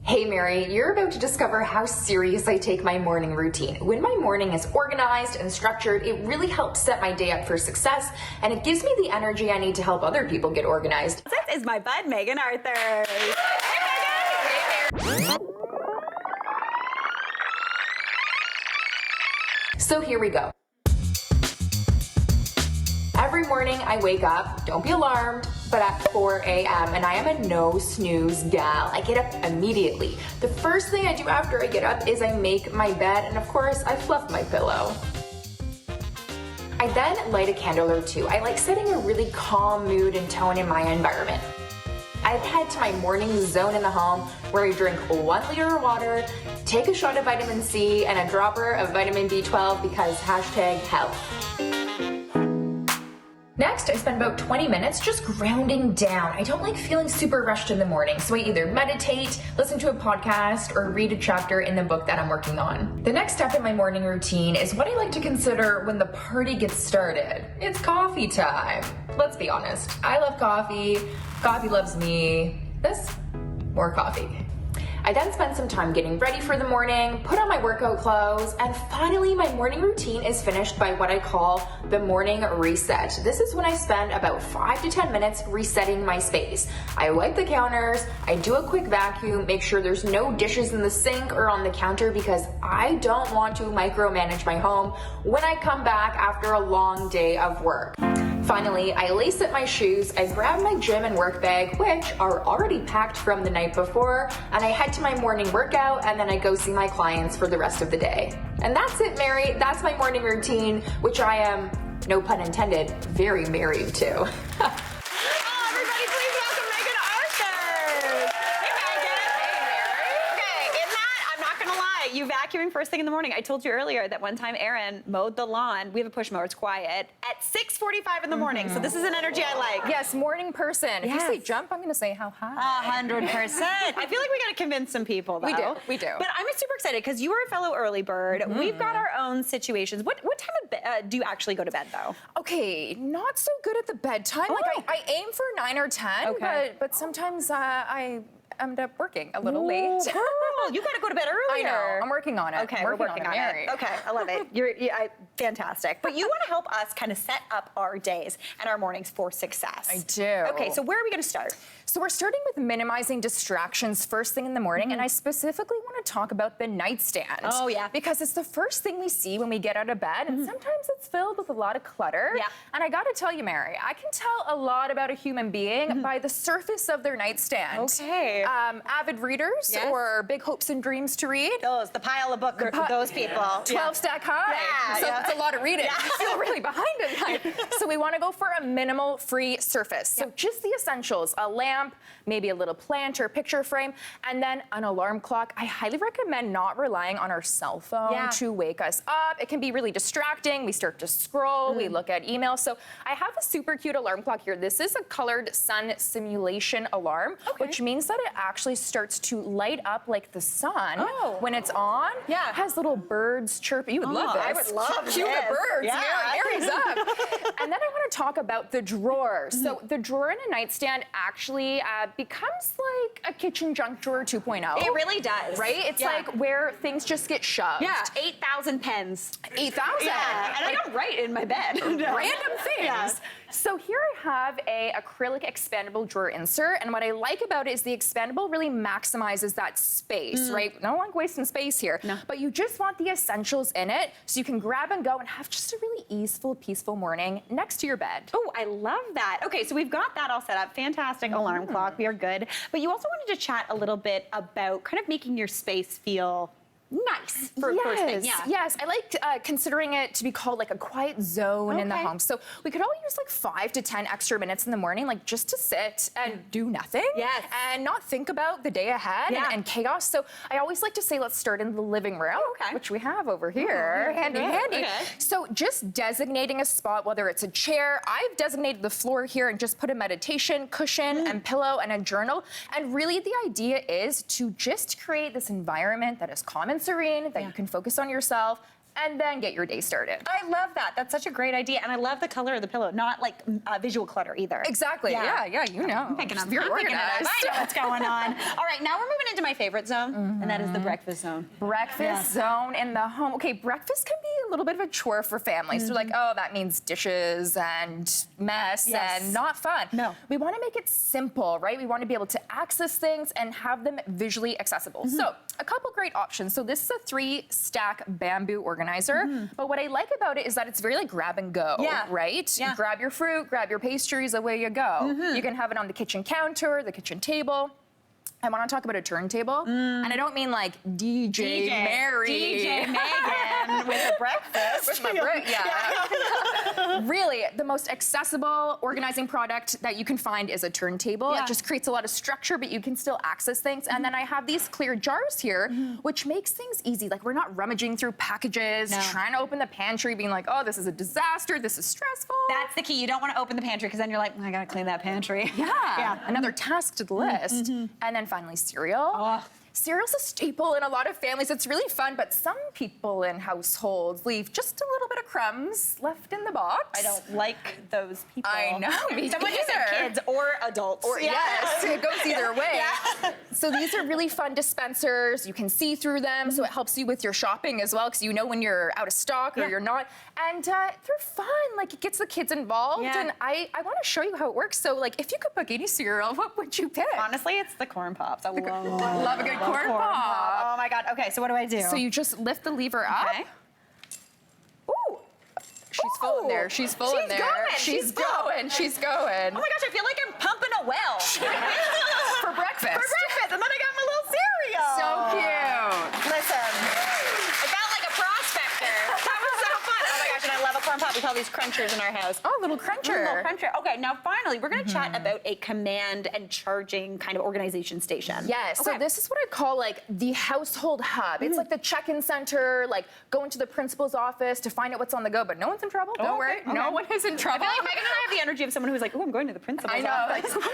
Hey Mary, you're about to discover how serious I take my morning routine. When my morning is organized and structured, it really helps set my day up for success, and it gives me the energy I need to help other people get organized. This is my bud, Megan Arthurs. Hey, Megan. Hey, So here we go. Every morning I wake up, don't be alarmed, but at 4 a.m. and I am a no snooze gal. I get up immediately. The first thing I do after I get up is I make my bed, and of course I fluff my pillow. I then light a candle or two. I like setting a really calm mood and tone in my environment. I head to my morning zone in the home where I drink 1 liter of water, take a shot of vitamin C and a dropper of vitamin B12 because #health. Next, I spend about 20 minutes just grounding down. I don't like feeling super rushed in the morning, so I either meditate, listen to a podcast, or read a chapter in the book that I'm working on. The next step in my morning routine is what I like to consider when the party gets started. It's coffee time. Let's be honest, I love coffee, coffee loves me. More coffee. I then spend some time getting ready for the morning, put on my workout clothes, and finally my morning routine is finished by what I call the morning reset. This is when I spend about 5 to 10 minutes resetting my space. I wipe the counters, I do a quick vacuum, make sure there's no dishes in the sink or on the counter because I don't want to micromanage my home when I come back after a long day of work. Finally, I lace up my shoes, I grab my gym and work bag, which are already packed from the night before, and I head to my morning workout, and then I go see my clients for the rest of the day. And that's it, Mary. That's my morning routine, which I am, no pun intended, very married to. You vacuuming first thing in the morning. I told you earlier that one time Erin mowed the lawn. We have a push mower, it's quiet, at 6:45 in the morning. So this is an energy I like. Yes, morning person. If you say jump, I'm going to say how high. 100%. I feel like we got to convince some people, though. We do. But I'm super excited because you are a fellow early bird. We've got our own situations. What time of do you actually go to bed, though? Okay, not so good at the bedtime. Like I aim for 9 or 10, but sometimes I end up working a little late. Girl, you got to go to bed earlier. I know. I'm working on it. Okay, we're working on it. Okay, I love it. You're fantastic. But you want to help us kind of set up our days and our mornings for success. I do. Okay, so where are we going to start? So we're starting with minimizing distractions first thing in the morning, and I specifically want to talk about the nightstand. Oh, yeah. Because it's the first thing we see when we get out of bed, and sometimes it's filled with a lot of clutter. Yeah. And I got to tell you, Mary, I can tell a lot about a human being by the surface of their nightstand. Okay. Avid readers or big hopes and dreams to read. The pile of books, those people. 12 stack high. Yeah, so yeah. it's a lot of reading. I feel really behind it. So we want to go for a minimal free surface. So just the essentials, a lamp, maybe a little plant or picture frame, and then an alarm clock. I highly recommend not relying on our cell phone to wake us up. It can be really distracting. We start to scroll, we look at emails. So I have a super cute alarm clock here. This is a colored sun simulation alarm, which means that it actually starts to light up like the sun when it's on. Yeah. It has little birds chirping. You would love this. I would love Cute this. birds. Yeah. Mary's up. And then I want to talk about the drawer. So the drawer in a nightstand actually becomes like a kitchen junk drawer 2.0. It really does. Right? It's like where things just get shoved. Yeah, 8,000 pens. 8,000. Yeah, and I don't write in my bed. Random things. Yeah. So here I have a acrylic expandable drawer insert, and what I like about it is the expandable really maximizes that space, right? No one wasting space here. No. But you just want the essentials in it so you can grab and go and have just a really easeful, peaceful morning next to your bed. Oh, I love that. Okay, so we've got that all set up. Fantastic alarm clock. We are good. But you also wanted to chat a little bit about kind of making your space feel nice for first thing. Yeah. Yes, I like considering it to be called like a quiet zone in the home. So we could all use like 5 to 10 extra minutes in the morning, like just to sit and do nothing. Yes. And not think about the day ahead and chaos. So I always like to say, let's start in the living room, which we have over here, handy. Okay. So just designating a spot, whether it's a chair, I've designated the floor here and just put a meditation cushion and pillow and a journal. And really the idea is to just create this environment that is calm and serene, that you can focus on yourself, and then get your day started. I love that. That's such a great idea. And I love the color of the pillow, not like visual clutter either. Exactly. Yeah, you know. I'm picking up. You're I'm picking it up. organized. I know what's going on. All right, now we're moving into my favorite zone, and that is the breakfast zone. Breakfast zone in the home. Okay, breakfast can be a little bit of a chore for families. So like, oh, that means dishes and mess and not fun. No. We want to make it simple, right? We want to be able to access things and have them visually accessible. So a couple great options. So this is a 3-stack bamboo organizer. But what I like about it is that it's very like grab and go, right? Yeah. Grab your fruit, grab your pastries, away you go. You can have it on the kitchen counter, the kitchen table. I want to talk about a turntable, and I don't mean like DJ Mary. DJ Megan with a breakfast. With my Really, the most accessible organizing product that you can find is a turntable. It just creates a lot of structure, but you can still access things. And then I have these clear jars here, which makes things easy. Like we're not rummaging through packages, trying to open the pantry, being like, oh, this is a disaster, this is stressful. That's the key. You don't want to open the pantry because then you're like, I gotta clean that pantry. Another task to the list. And then finally, cereal. Cereal's a staple in a lot of families. It's really fun, but some people in households leave just a little bit of crumbs left in the box. I don't like those people. I know, me Someone just said either. kids or adults. Or yes, it goes either way. Yeah. So these are really fun dispensers. You can see through them, so it helps you with your shopping as well, because you know when you're out of stock or you're not. And they're fun. Like, it gets the kids involved. Yeah. And I want to show you how it works. So, like, if you could pick any cereal, what would you pick? Honestly, it's the corn pops. I love a good corn pop. Oh my God. Okay, so what do I do? So you just lift the lever up. Okay. Ooh. She's full in there. She's full in there. She's going. She's going. Oh my gosh, I feel like I'm pumping a well. For breakfast. For breakfast, and then I got my little cereal. So cute. Listen, I felt like a prospector. That was so fun. Oh my gosh, and I love a corn pop. We call these crunchers in our house. Oh, little cruncher. Little cruncher. Okay, now finally, we're going to chat about a command and charging kind of organization station. Yes, so this is what I call like the household hub. It's like the check-in center, like going to the principal's office to find out what's on the go, but no one's in trouble. Don't worry, no one is in trouble. I feel like Megan and I have the energy of someone who's like, oh, I'm going to the principal's I know, office. like,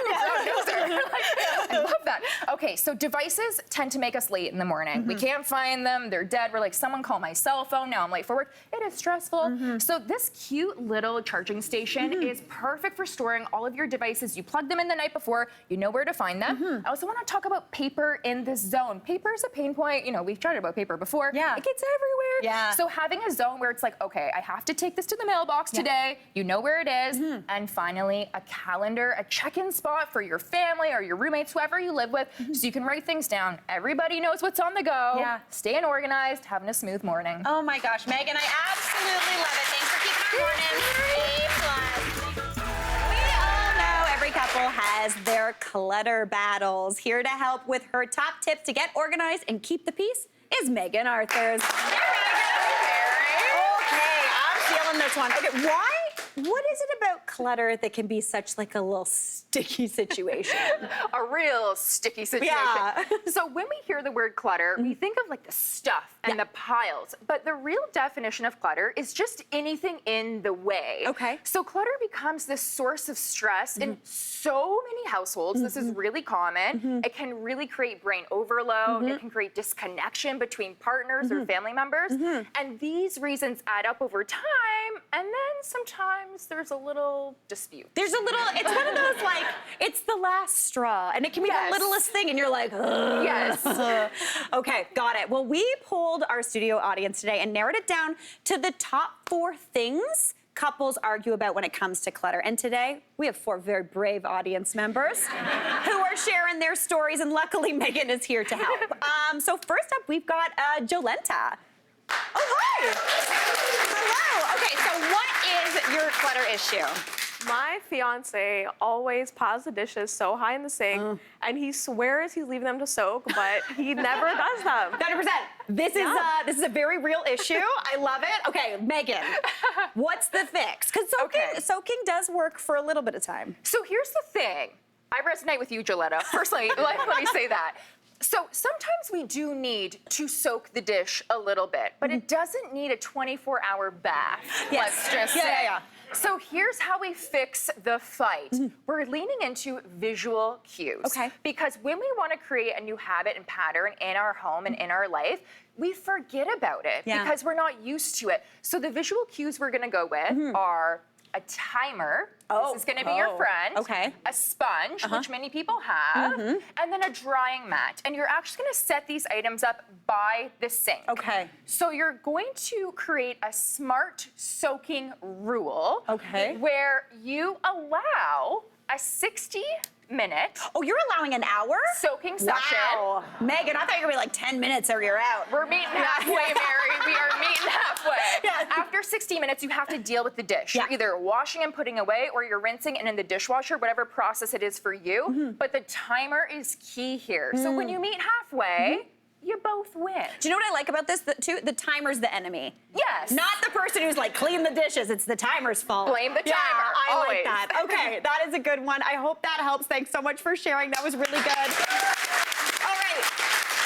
I love that. Okay, so devices tend to make us late in the morning. We can't find them, they're dead. We're like, someone call my cell phone, now I'm late for work. It is stressful. So this cute little charging station is perfect for storing all of your devices. You plug them in the night before, you know where to find them. I also want to talk about paper in this zone. Paper is a pain point. You know, we've chatted about paper before. Yeah. It gets everywhere. Yeah. So having a zone where it's like, okay, I have to take this to the mailbox today. You know where it is. And finally, a calendar, a check-in spot for your family or your roommates, whoever you live with, so you can write things down. Everybody knows what's on the go. Yeah. Staying organized, having a smooth morning. Oh my gosh, Megan, I absolutely love it. Thanks for keeping our mornings A+. We all know every couple has their clutter battles. Here to help with her top tips to get organized and keep the peace is Megan Arthurs. Okay, I'm feeling this one. Okay, what is it about clutter that can be such like a little sticky situation? A real sticky situation. Yeah. So when we hear the word clutter, we think of like the stuff and the piles, but the real definition of clutter is just anything in the way. Okay. So clutter becomes this source of stress in so many households. This is really common. It can really create brain overload. It can create disconnection between partners or family members. And these reasons add up over time, and then sometimes there's a little dispute. There's a little, it's one of those like, it's the last straw, and it can be the littlest thing, and you're like, ugh. Yes. Okay, got it. Well, we polled our studio audience today and narrowed it down to the top 4 things couples argue about when it comes to clutter. And today, we have 4 very brave audience members who are sharing their stories, and luckily Megan is here to help. So first up, we've got Jolenta. Oh, hi! Hello! Okay, so what is your clutter issue? My fiance always piles the dishes so high in the sink, and he swears he's leaving them to soak, but he never does them. 100%. This is a very real issue. I love it. Okay, Megan, what's the fix? Because soaking does work for a little bit of time. So here's the thing. I resonate with you, Joletta. Firstly, let me say that. So sometimes we do need to soak the dish a little bit, but it doesn't need a 24-hour bath. Yes. Let's just say. So here's how we fix the fight. We're leaning into visual cues. Okay. Because when we want to create a new habit and pattern in our home and in our life, we forget about it because we're not used to it. So the visual cues we're going to go with are a timer. This is going to be your friend. Okay. A sponge, which many people have, and then a drying mat. And you're actually going to set these items up by the sink. Okay. So you're going to create a smart soaking rule. Okay. Where you allow a 60-minute Oh, you're allowing an hour? soaking session. Wow. Megan, I thought you were gonna be like 10 minutes or you're out. We're meeting halfway, Mary. We are meeting halfway. Yeah. After 60 minutes, you have to deal with the dish. Yeah. You're either washing and putting away, or you're rinsing and in the dishwasher, whatever process it is for you. But the timer is key here. So when you meet halfway, you both win. Do you know what I like about this? The timer's the enemy. Yes. Not the person who's like, clean the dishes. It's the timer's fault. Blame the Yeah, timer, I like always. that. Okay, that is a good one. I hope that helps. Thanks so much for sharing. That was really good. All right.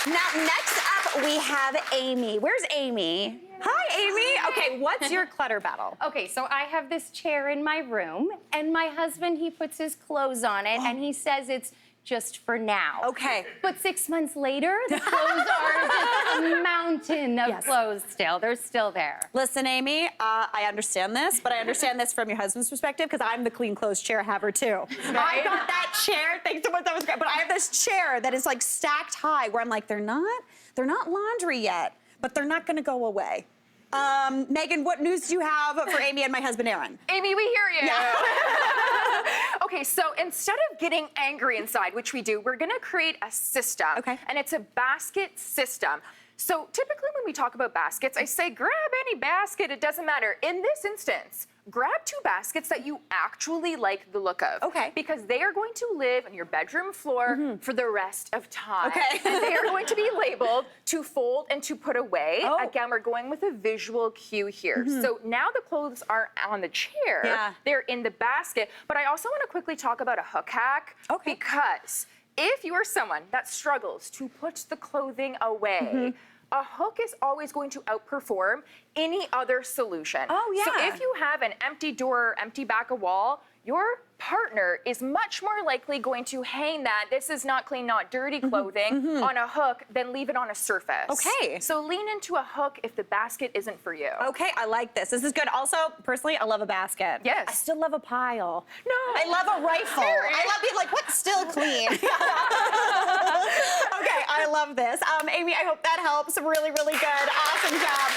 Now, next up, we have Amy. Where's Amy? Hi, Amy. Okay, what's your clutter battle? Okay, so I have this chair in my room, and my husband, he puts his clothes on it, and he says it's just for now. Okay. But 6 months later, the clothes are just a mountain of clothes still. They're still there. Listen, Amy, I understand this, but I understand this from your husband's perspective because I'm the clean clothes chair haver too. I got that chair. Thanks so much. That was great. But I have this chair that is like stacked high where I'm like, they're not laundry yet, but they're not going to go away. Megan, what news do you have for Amy and my husband, Aaron? Amy, we hear you. Yeah. Okay, so instead of getting angry inside, which we do, we're gonna create a system. Okay. And it's a basket system. So typically when we talk about baskets, I say grab any basket, it doesn't matter. In this instance, grab 2 baskets that you actually like the look of. Okay. Because they are going to live on your bedroom floor for the rest of time. Okay. And they are going to be labeled to fold and to put away. Oh. Again, we're going with a visual cue here. So now the clothes aren't on the chair, Yeah. they're in the basket. But I also want to quickly talk about a hook hack. Okay. Because if you are someone that struggles to put the clothing away, a hook is always going to outperform any other solution. Oh, yeah. So if you have an empty door or empty back of wall, your partner is much more likely going to hang that "this is not clean, not dirty" clothing on a hook than leave it on a surface. Okay. So lean into a hook if the basket isn't for you. Okay, I like this. This is good. Also, personally, I love a basket. Yes. I still love a pile. No. I love a rifle. Serious? I love being like, what's still clean? Okay, I love this. Amy, I hope that helps. Really, really good. Awesome job.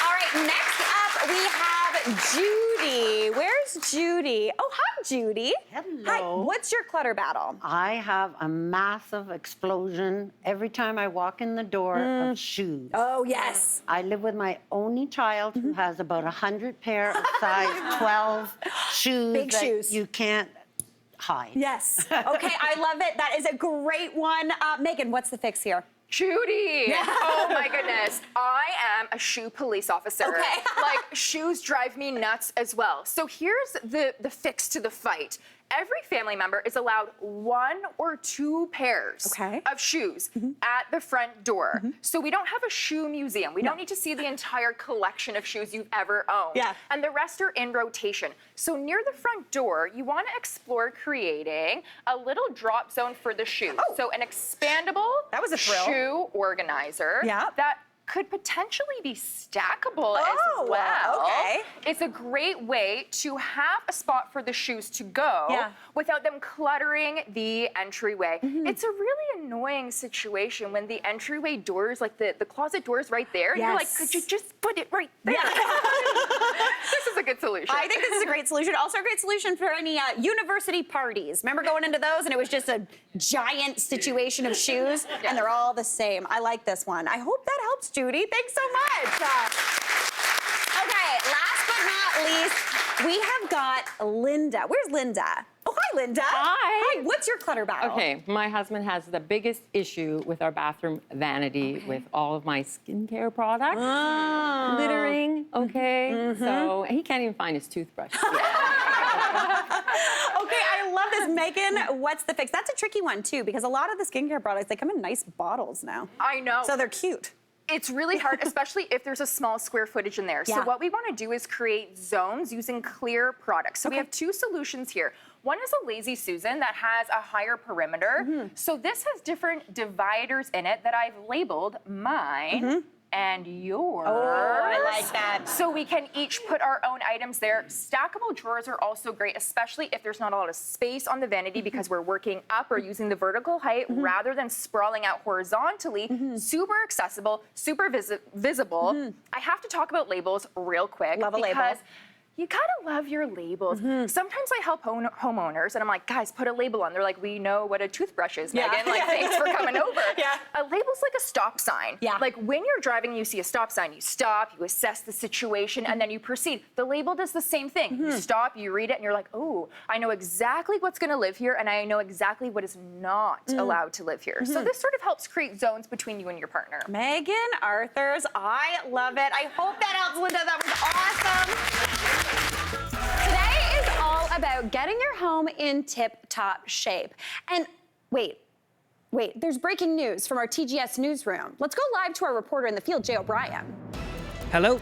All right, next up we have Judy. Where's Judy? Oh, hi, Judy. Hello. Hi. What's your clutter battle? I have a massive explosion every time I walk in the door of shoes. Oh, yes. I live with my only child who has about 100 pair of size 12 shoes Big that shoes. you can't hide. Yes. Okay, I love it. That is a great one. Megan, what's the fix here? Judy! Oh my goodness. I am a shoe police officer. Okay. Like, shoes drive me nuts as well. So here's the fix to the fight. Every family member is allowed 1 or 2 pairs of shoes at the front door. So we don't have a shoe museum. We don't need to see the entire collection of shoes you've ever owned. Yeah. And the rest are in rotation. So near the front door, you want to explore creating a little drop zone for the shoes. Oh. So an expandable That was a thrill. shoe organizer Yeah. that could potentially be stackable Oh, as well. okay. It's a great way to have a spot for the shoes to go without them cluttering the entryway. It's a really annoying situation when the entryway doors, like the closet doors right there, you're like, could you just put it right there? This is a good solution. I think this is a great solution. Also a great solution for any university parties. Remember going into those and it was just a giant situation of shoes and they're all the same. I like this one. I hope that helps, Judy. Thanks so much. Okay, last but not least, we have got Linda. Where's Linda? Oh, hi, Linda. Hi. Hi, what's your clutter battle? Okay, my husband has the biggest issue with our bathroom vanity with all of my skincare products. Littering, so he can't even find his toothbrush. Okay, I love this. Megan, what's the fix? That's a tricky one, too, because a lot of the skincare products, they come in nice bottles now. I know. So they're cute. It's really hard, especially if there's a small square footage in there. Yeah. So what we want to do is create zones using clear products. So we have 2 solutions here. One is a Lazy Susan that has a higher perimeter. So this has different dividers in it that I've labeled mine and yours. Oh, I like that. So we can each put our own items there. Stackable drawers are also great, especially if there's not a lot of space on the vanity because we're working up or using the vertical height rather than sprawling out horizontally. Super accessible, super visible. I have to talk about labels real quick. Love a label. Because you gotta love your labels. Sometimes I help homeowners and I'm like, guys, put a label on. They're like, we know what a toothbrush is, Megan. Like, thanks for coming over. A label's like a stop sign. Like when you're driving and you see a stop sign, you stop, you assess the situation, and then you proceed. The label does the same thing. You stop, you read it, and you're like, oh, I know exactly what's gonna live here, and I know exactly what is not allowed to live here. So this sort of helps create zones between you and your partner. Megan Arthurs, I love it. I hope that helps, Linda. That was awesome. Today is all about getting your home in tip-top shape. And wait, there's breaking news from our TGS newsroom. Let's go live to our reporter in the field, Jay O'Brien. Hello.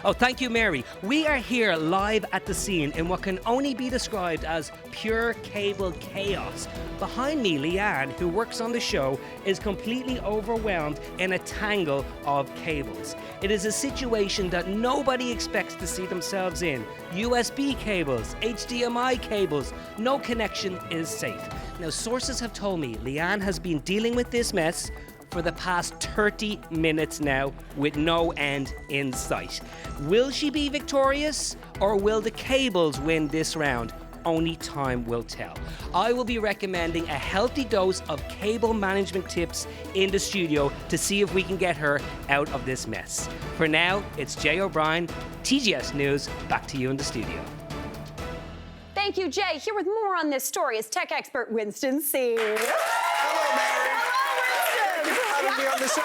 Oh, thank you, Mary. We are here live at the scene in what can only be described as pure cable chaos. Behind me, Leanne, who works on the show, is completely overwhelmed in a tangle of cables. It is a situation that nobody expects to see themselves in. USB cables, HDMI cables, no connection is safe. Now, sources have told me Leanne has been dealing with this mess for the past 30 minutes now with no end in sight. Will she be victorious or will the cables win this round? Only time will tell. I will be recommending a healthy dose of cable management tips in the studio to see if we can get her out of this mess. For now, it's Jay O'Brien, TGS News. Back to you in the studio. Thank you, Jay. Here with more on this story is tech expert Winston Sih. Hello, Mary. Hello, Winston. Thank you for having me on the show.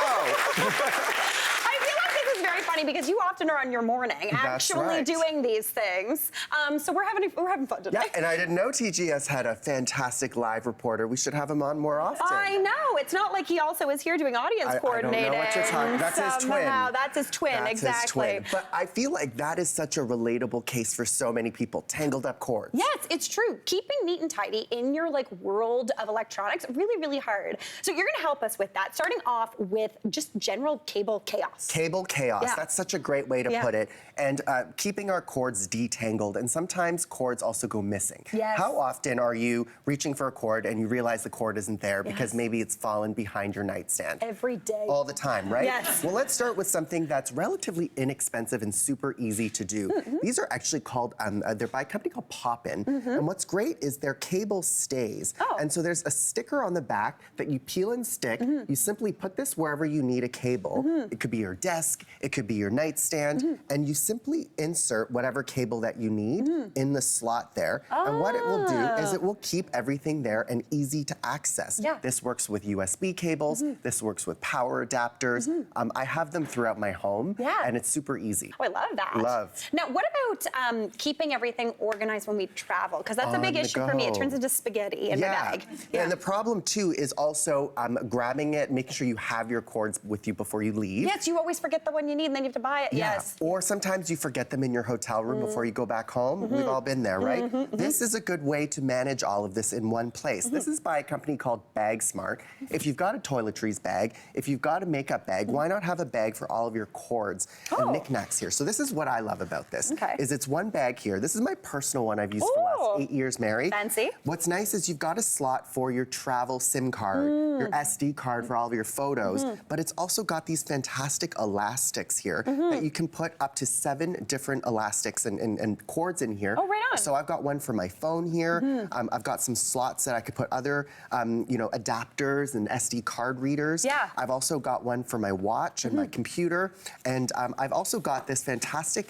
I feel like this is very funny because you often are on your morning actually doing these things. So we're having fun today. Yeah, and I didn't know TGS had a fantastic live reporter. We should have him on more often. I know. It's not like he also is here doing audience coordinating. I don't know what you're talking about. That's his twin. That's his twin, That's exactly. His twin. But I feel like that is such a relatable case for so many people. Tangled up cords. Yes, it's true. Keeping neat and tidy in your world of electronics, really, really hard. So you're going to help us with that, starting off with just general cable chaos. Cable chaos. Yeah. That's such a great way to put it. And keeping our cords detangled, and sometimes cords also go missing. Yes. How often are you reaching for a cord and you realize the cord isn't there because maybe it's fallen behind your nightstand? Every day. All the time, right? Yes. Well, let's start with something that's relatively inexpensive and super easy to do. These are actually called, they're by a company called Poppin. And what's great is their cable stays. And so there's a sticker on the back that you peel and stick. You simply put this wherever you need a cable. It could be your desk, it could be your nightstand, and you simply insert whatever cable that you need in the slot there. And what it will do is it will keep everything there and easy to access. This works with USB cables, this works with power adapters. I have them throughout my home, and it's super easy. Oh, I love that. Love. Now, what about keeping everything organized when we travel? Because that's a big issue for me. It turns into spaghetti in my bag. And the problem, too, is also grabbing it, making sure you have your cords with you before you leave. Yes, you always forget the one you need and then you have to buy it. Yes. Or sometimes you forget them in your hotel room before you go back home. We've all been there, right? This is a good way to manage all of this in one place. This is by a company called Bag Smart. If you've got a toiletries bag, if you've got a makeup bag, why not have a bag for all of your cords and knickknacks here? So this is what I love about this, is it's one bag here. This is my personal one I've used for the last 8 years, Mary. Fancy. What's nice is you've got a slot for your travel SIM card, your SD card for all of your photos, but it's also got these fantastic elastics here that you can put up to 7 different elastics and cords in here. Oh, right on. So I've got one for my phone here. I've got some slots that I could put other, adapters and SD card readers. Yeah. I've also got one for my watch and my computer. And I've also got this fantastic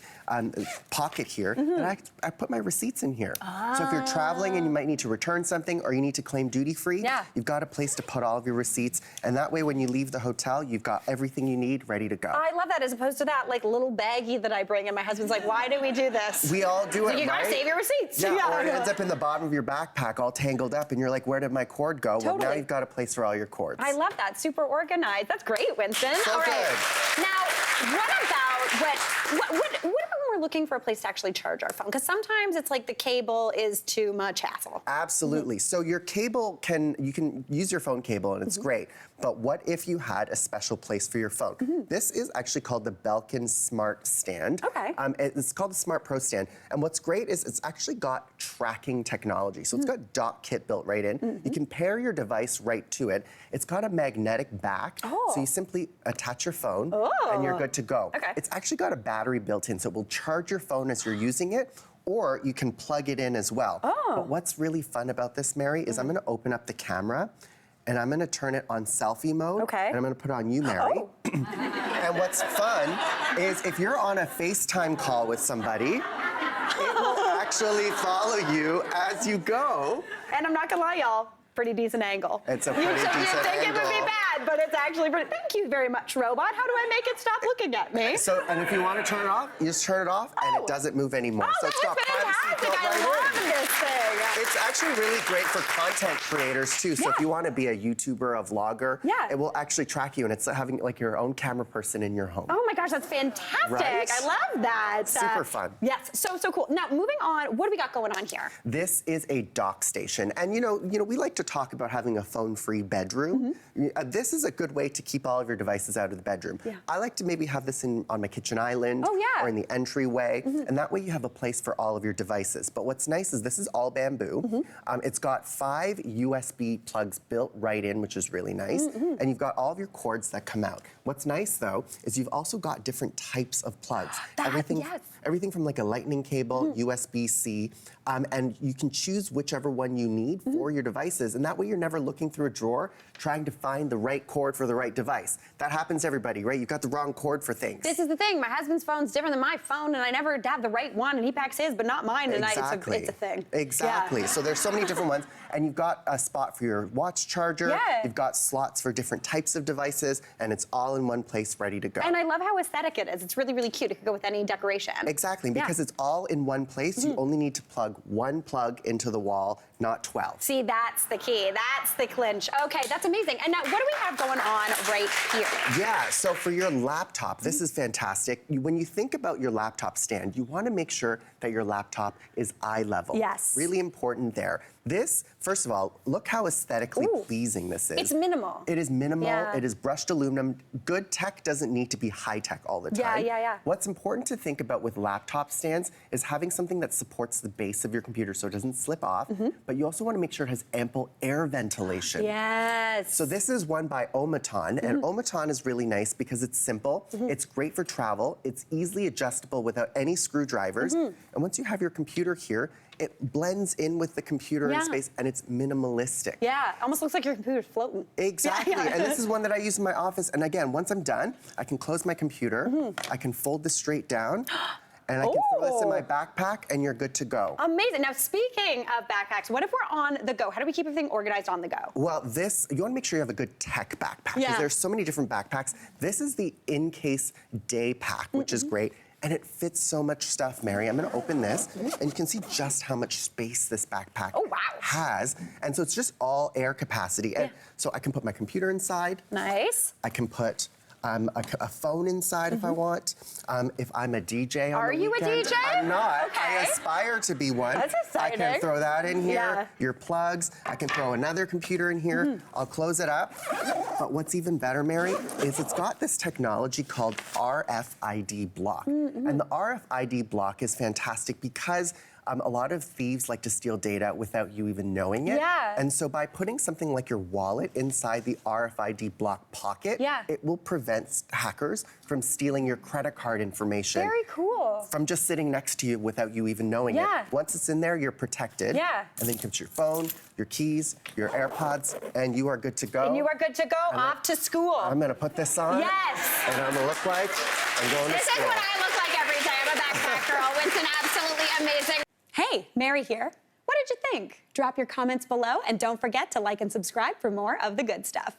pocket here that I put my receipts in here. So if you're traveling and you might need to return something or you need to claim duty-free, you've got a place to put all of your receipts. And that way, when you leave the hotel, you've got everything you need ready to go. I love that, as opposed to that little baggie that I bring, and my husband's like, "Why do we do this?" We all do it, You gotta save your receipts. Yeah, or it ends up in the bottom of your backpack all tangled up, and you're like, where did my cord go? Well, now you've got a place for all your cords. I love that. Super organized. That's great, Winston. So all right. good. Now, what about what when we're looking for a place to actually charge our phone? Because sometimes it's like the cable is too much hassle. Absolutely. So your cable you can use your phone cable and it's great. But what if you had a special place for your phone? This is actually called the Belkin Smart Stand. Okay. It's called the Smart Pro Stand. And what's great is it's actually got tracking technology. So it's got dock kit built right in. You can pair your device right to it. It's got a magnetic back. So you simply attach your phone and you're good to go. Okay. It's actually got a battery built in, so it will charge your phone as you're using it, or you can plug it in as well. But what's really fun about this, Mary, is I'm gonna open up the camera and I'm gonna turn it on selfie mode. And I'm gonna put on you, Mary. And what's fun is if you're on a FaceTime call with somebody, it will actually follow you as you go. And I'm not gonna lie, y'all, pretty decent angle. It's a pretty decent You'd think it would be angle. bad, but it's actually pretty. Thank you very much, robot. How do I make it stop looking at me? So, and if you want to turn it off, you just turn it off, and it doesn't move anymore. Oh, so that it's got is fantastic. privacy built I right love in. this thing. It's actually really great for content creators too. So if you want to be a YouTuber, a vlogger, it will actually track you, and it's having like your own camera person in your home. Oh my gosh, that's fantastic. Right? I love that. Super fun. Yes, so cool. Now, moving on, what do we got going on here? This is a dock station, and you know, we like to talk about having a phone-free bedroom. This is a good way to keep all of your devices out of the bedroom. I like to maybe have this on my kitchen island or in the entryway, and that way you have a place for all of your devices. But what's nice is this is all bamboo. It's got 5 USB plugs built right in, which is really nice, and you've got all of your cords that come out. What's nice though is you've also got different types of plugs. Everything from like a lightning cable, USB-C, and you can choose whichever one you need for your devices, and that way you're never looking through a drawer trying to find the right cord for the right device. That happens to everybody, right? You've got the wrong cord for things. This is the thing. My husband's phone's different than my phone, and I never have the right one, and he packs his, but not mine, and it's a thing. Exactly. So there's so many different ones, and you've got a spot for your watch charger. You've got slots for different types of devices, and it's all in one place ready to go. And I love how aesthetic it is. It's really, really cute. It could go with any decoration. Exactly, because it's all in one place. You only need to plug one plug into the wall, not 12. See, that's the key. That's the clinch. Okay, that's amazing. And now, what do we have going on right here? Yeah, so for your laptop, this is fantastic. When you think about your laptop stand, you want to make sure that your laptop is eye level. Yes. Really important there. This, first of all, look how aesthetically pleasing this is. It's minimal. It is minimal. It is brushed aluminum. Good tech doesn't need to be high tech all the time. What's important to think about with laptop stands is having something that supports the base of your computer so it doesn't slip off, but you also want to make sure it has ample air ventilation. Yes. So this is one by Omaton, and Omaton is really nice because it's simple, it's great for travel, it's easily adjustable without any screwdrivers, and once you have your computer here, it blends in with the computer in space, and it's minimalistic. Yeah, almost looks like your computer's floating. Exactly, and this is one that I use in my office, and again, once I'm done, I can close my computer, I can fold this straight down, and I can throw this in my backpack, and you're good to go. Amazing. Now, speaking of backpacks, what if we're on the go? How do we keep everything organized on the go? Well, you want to make sure you have a good tech backpack, because there's so many different backpacks. This is the in-case day pack, which is great. And it fits so much stuff, Mary. I'm gonna open this, and you can see just how much space this backpack has. And so it's just all air capacity. And so I can put my computer inside. Nice. I can put a phone inside if I want. If I'm a DJ on the weekend. Are you a DJ? I'm not. Okay. I aspire to be one. That's exciting. I can throw that in here, your plugs. I can throw another computer in here. I'll close it up. But what's even better, Mary, is it's got this technology called RFID block. And the RFID block is fantastic because a lot of thieves like to steal data without you even knowing it. And so by putting something like your wallet inside the RFID block pocket, it will prevent hackers from stealing your credit card information. Very cool. From just sitting next to you without you even knowing it. Once it's in there, you're protected. And then you can put your phone, your keys, your AirPods, and you are good to go. And you are good to go off to school. I'm gonna put this on. Yes. And I'm gonna look like I'm going to school. This is what I look like every day. I'm a backpack girl. Winston, absolutely amazing. Hey, Mary here. What did you think? Drop your comments below, and don't forget to like and subscribe for more of the good stuff.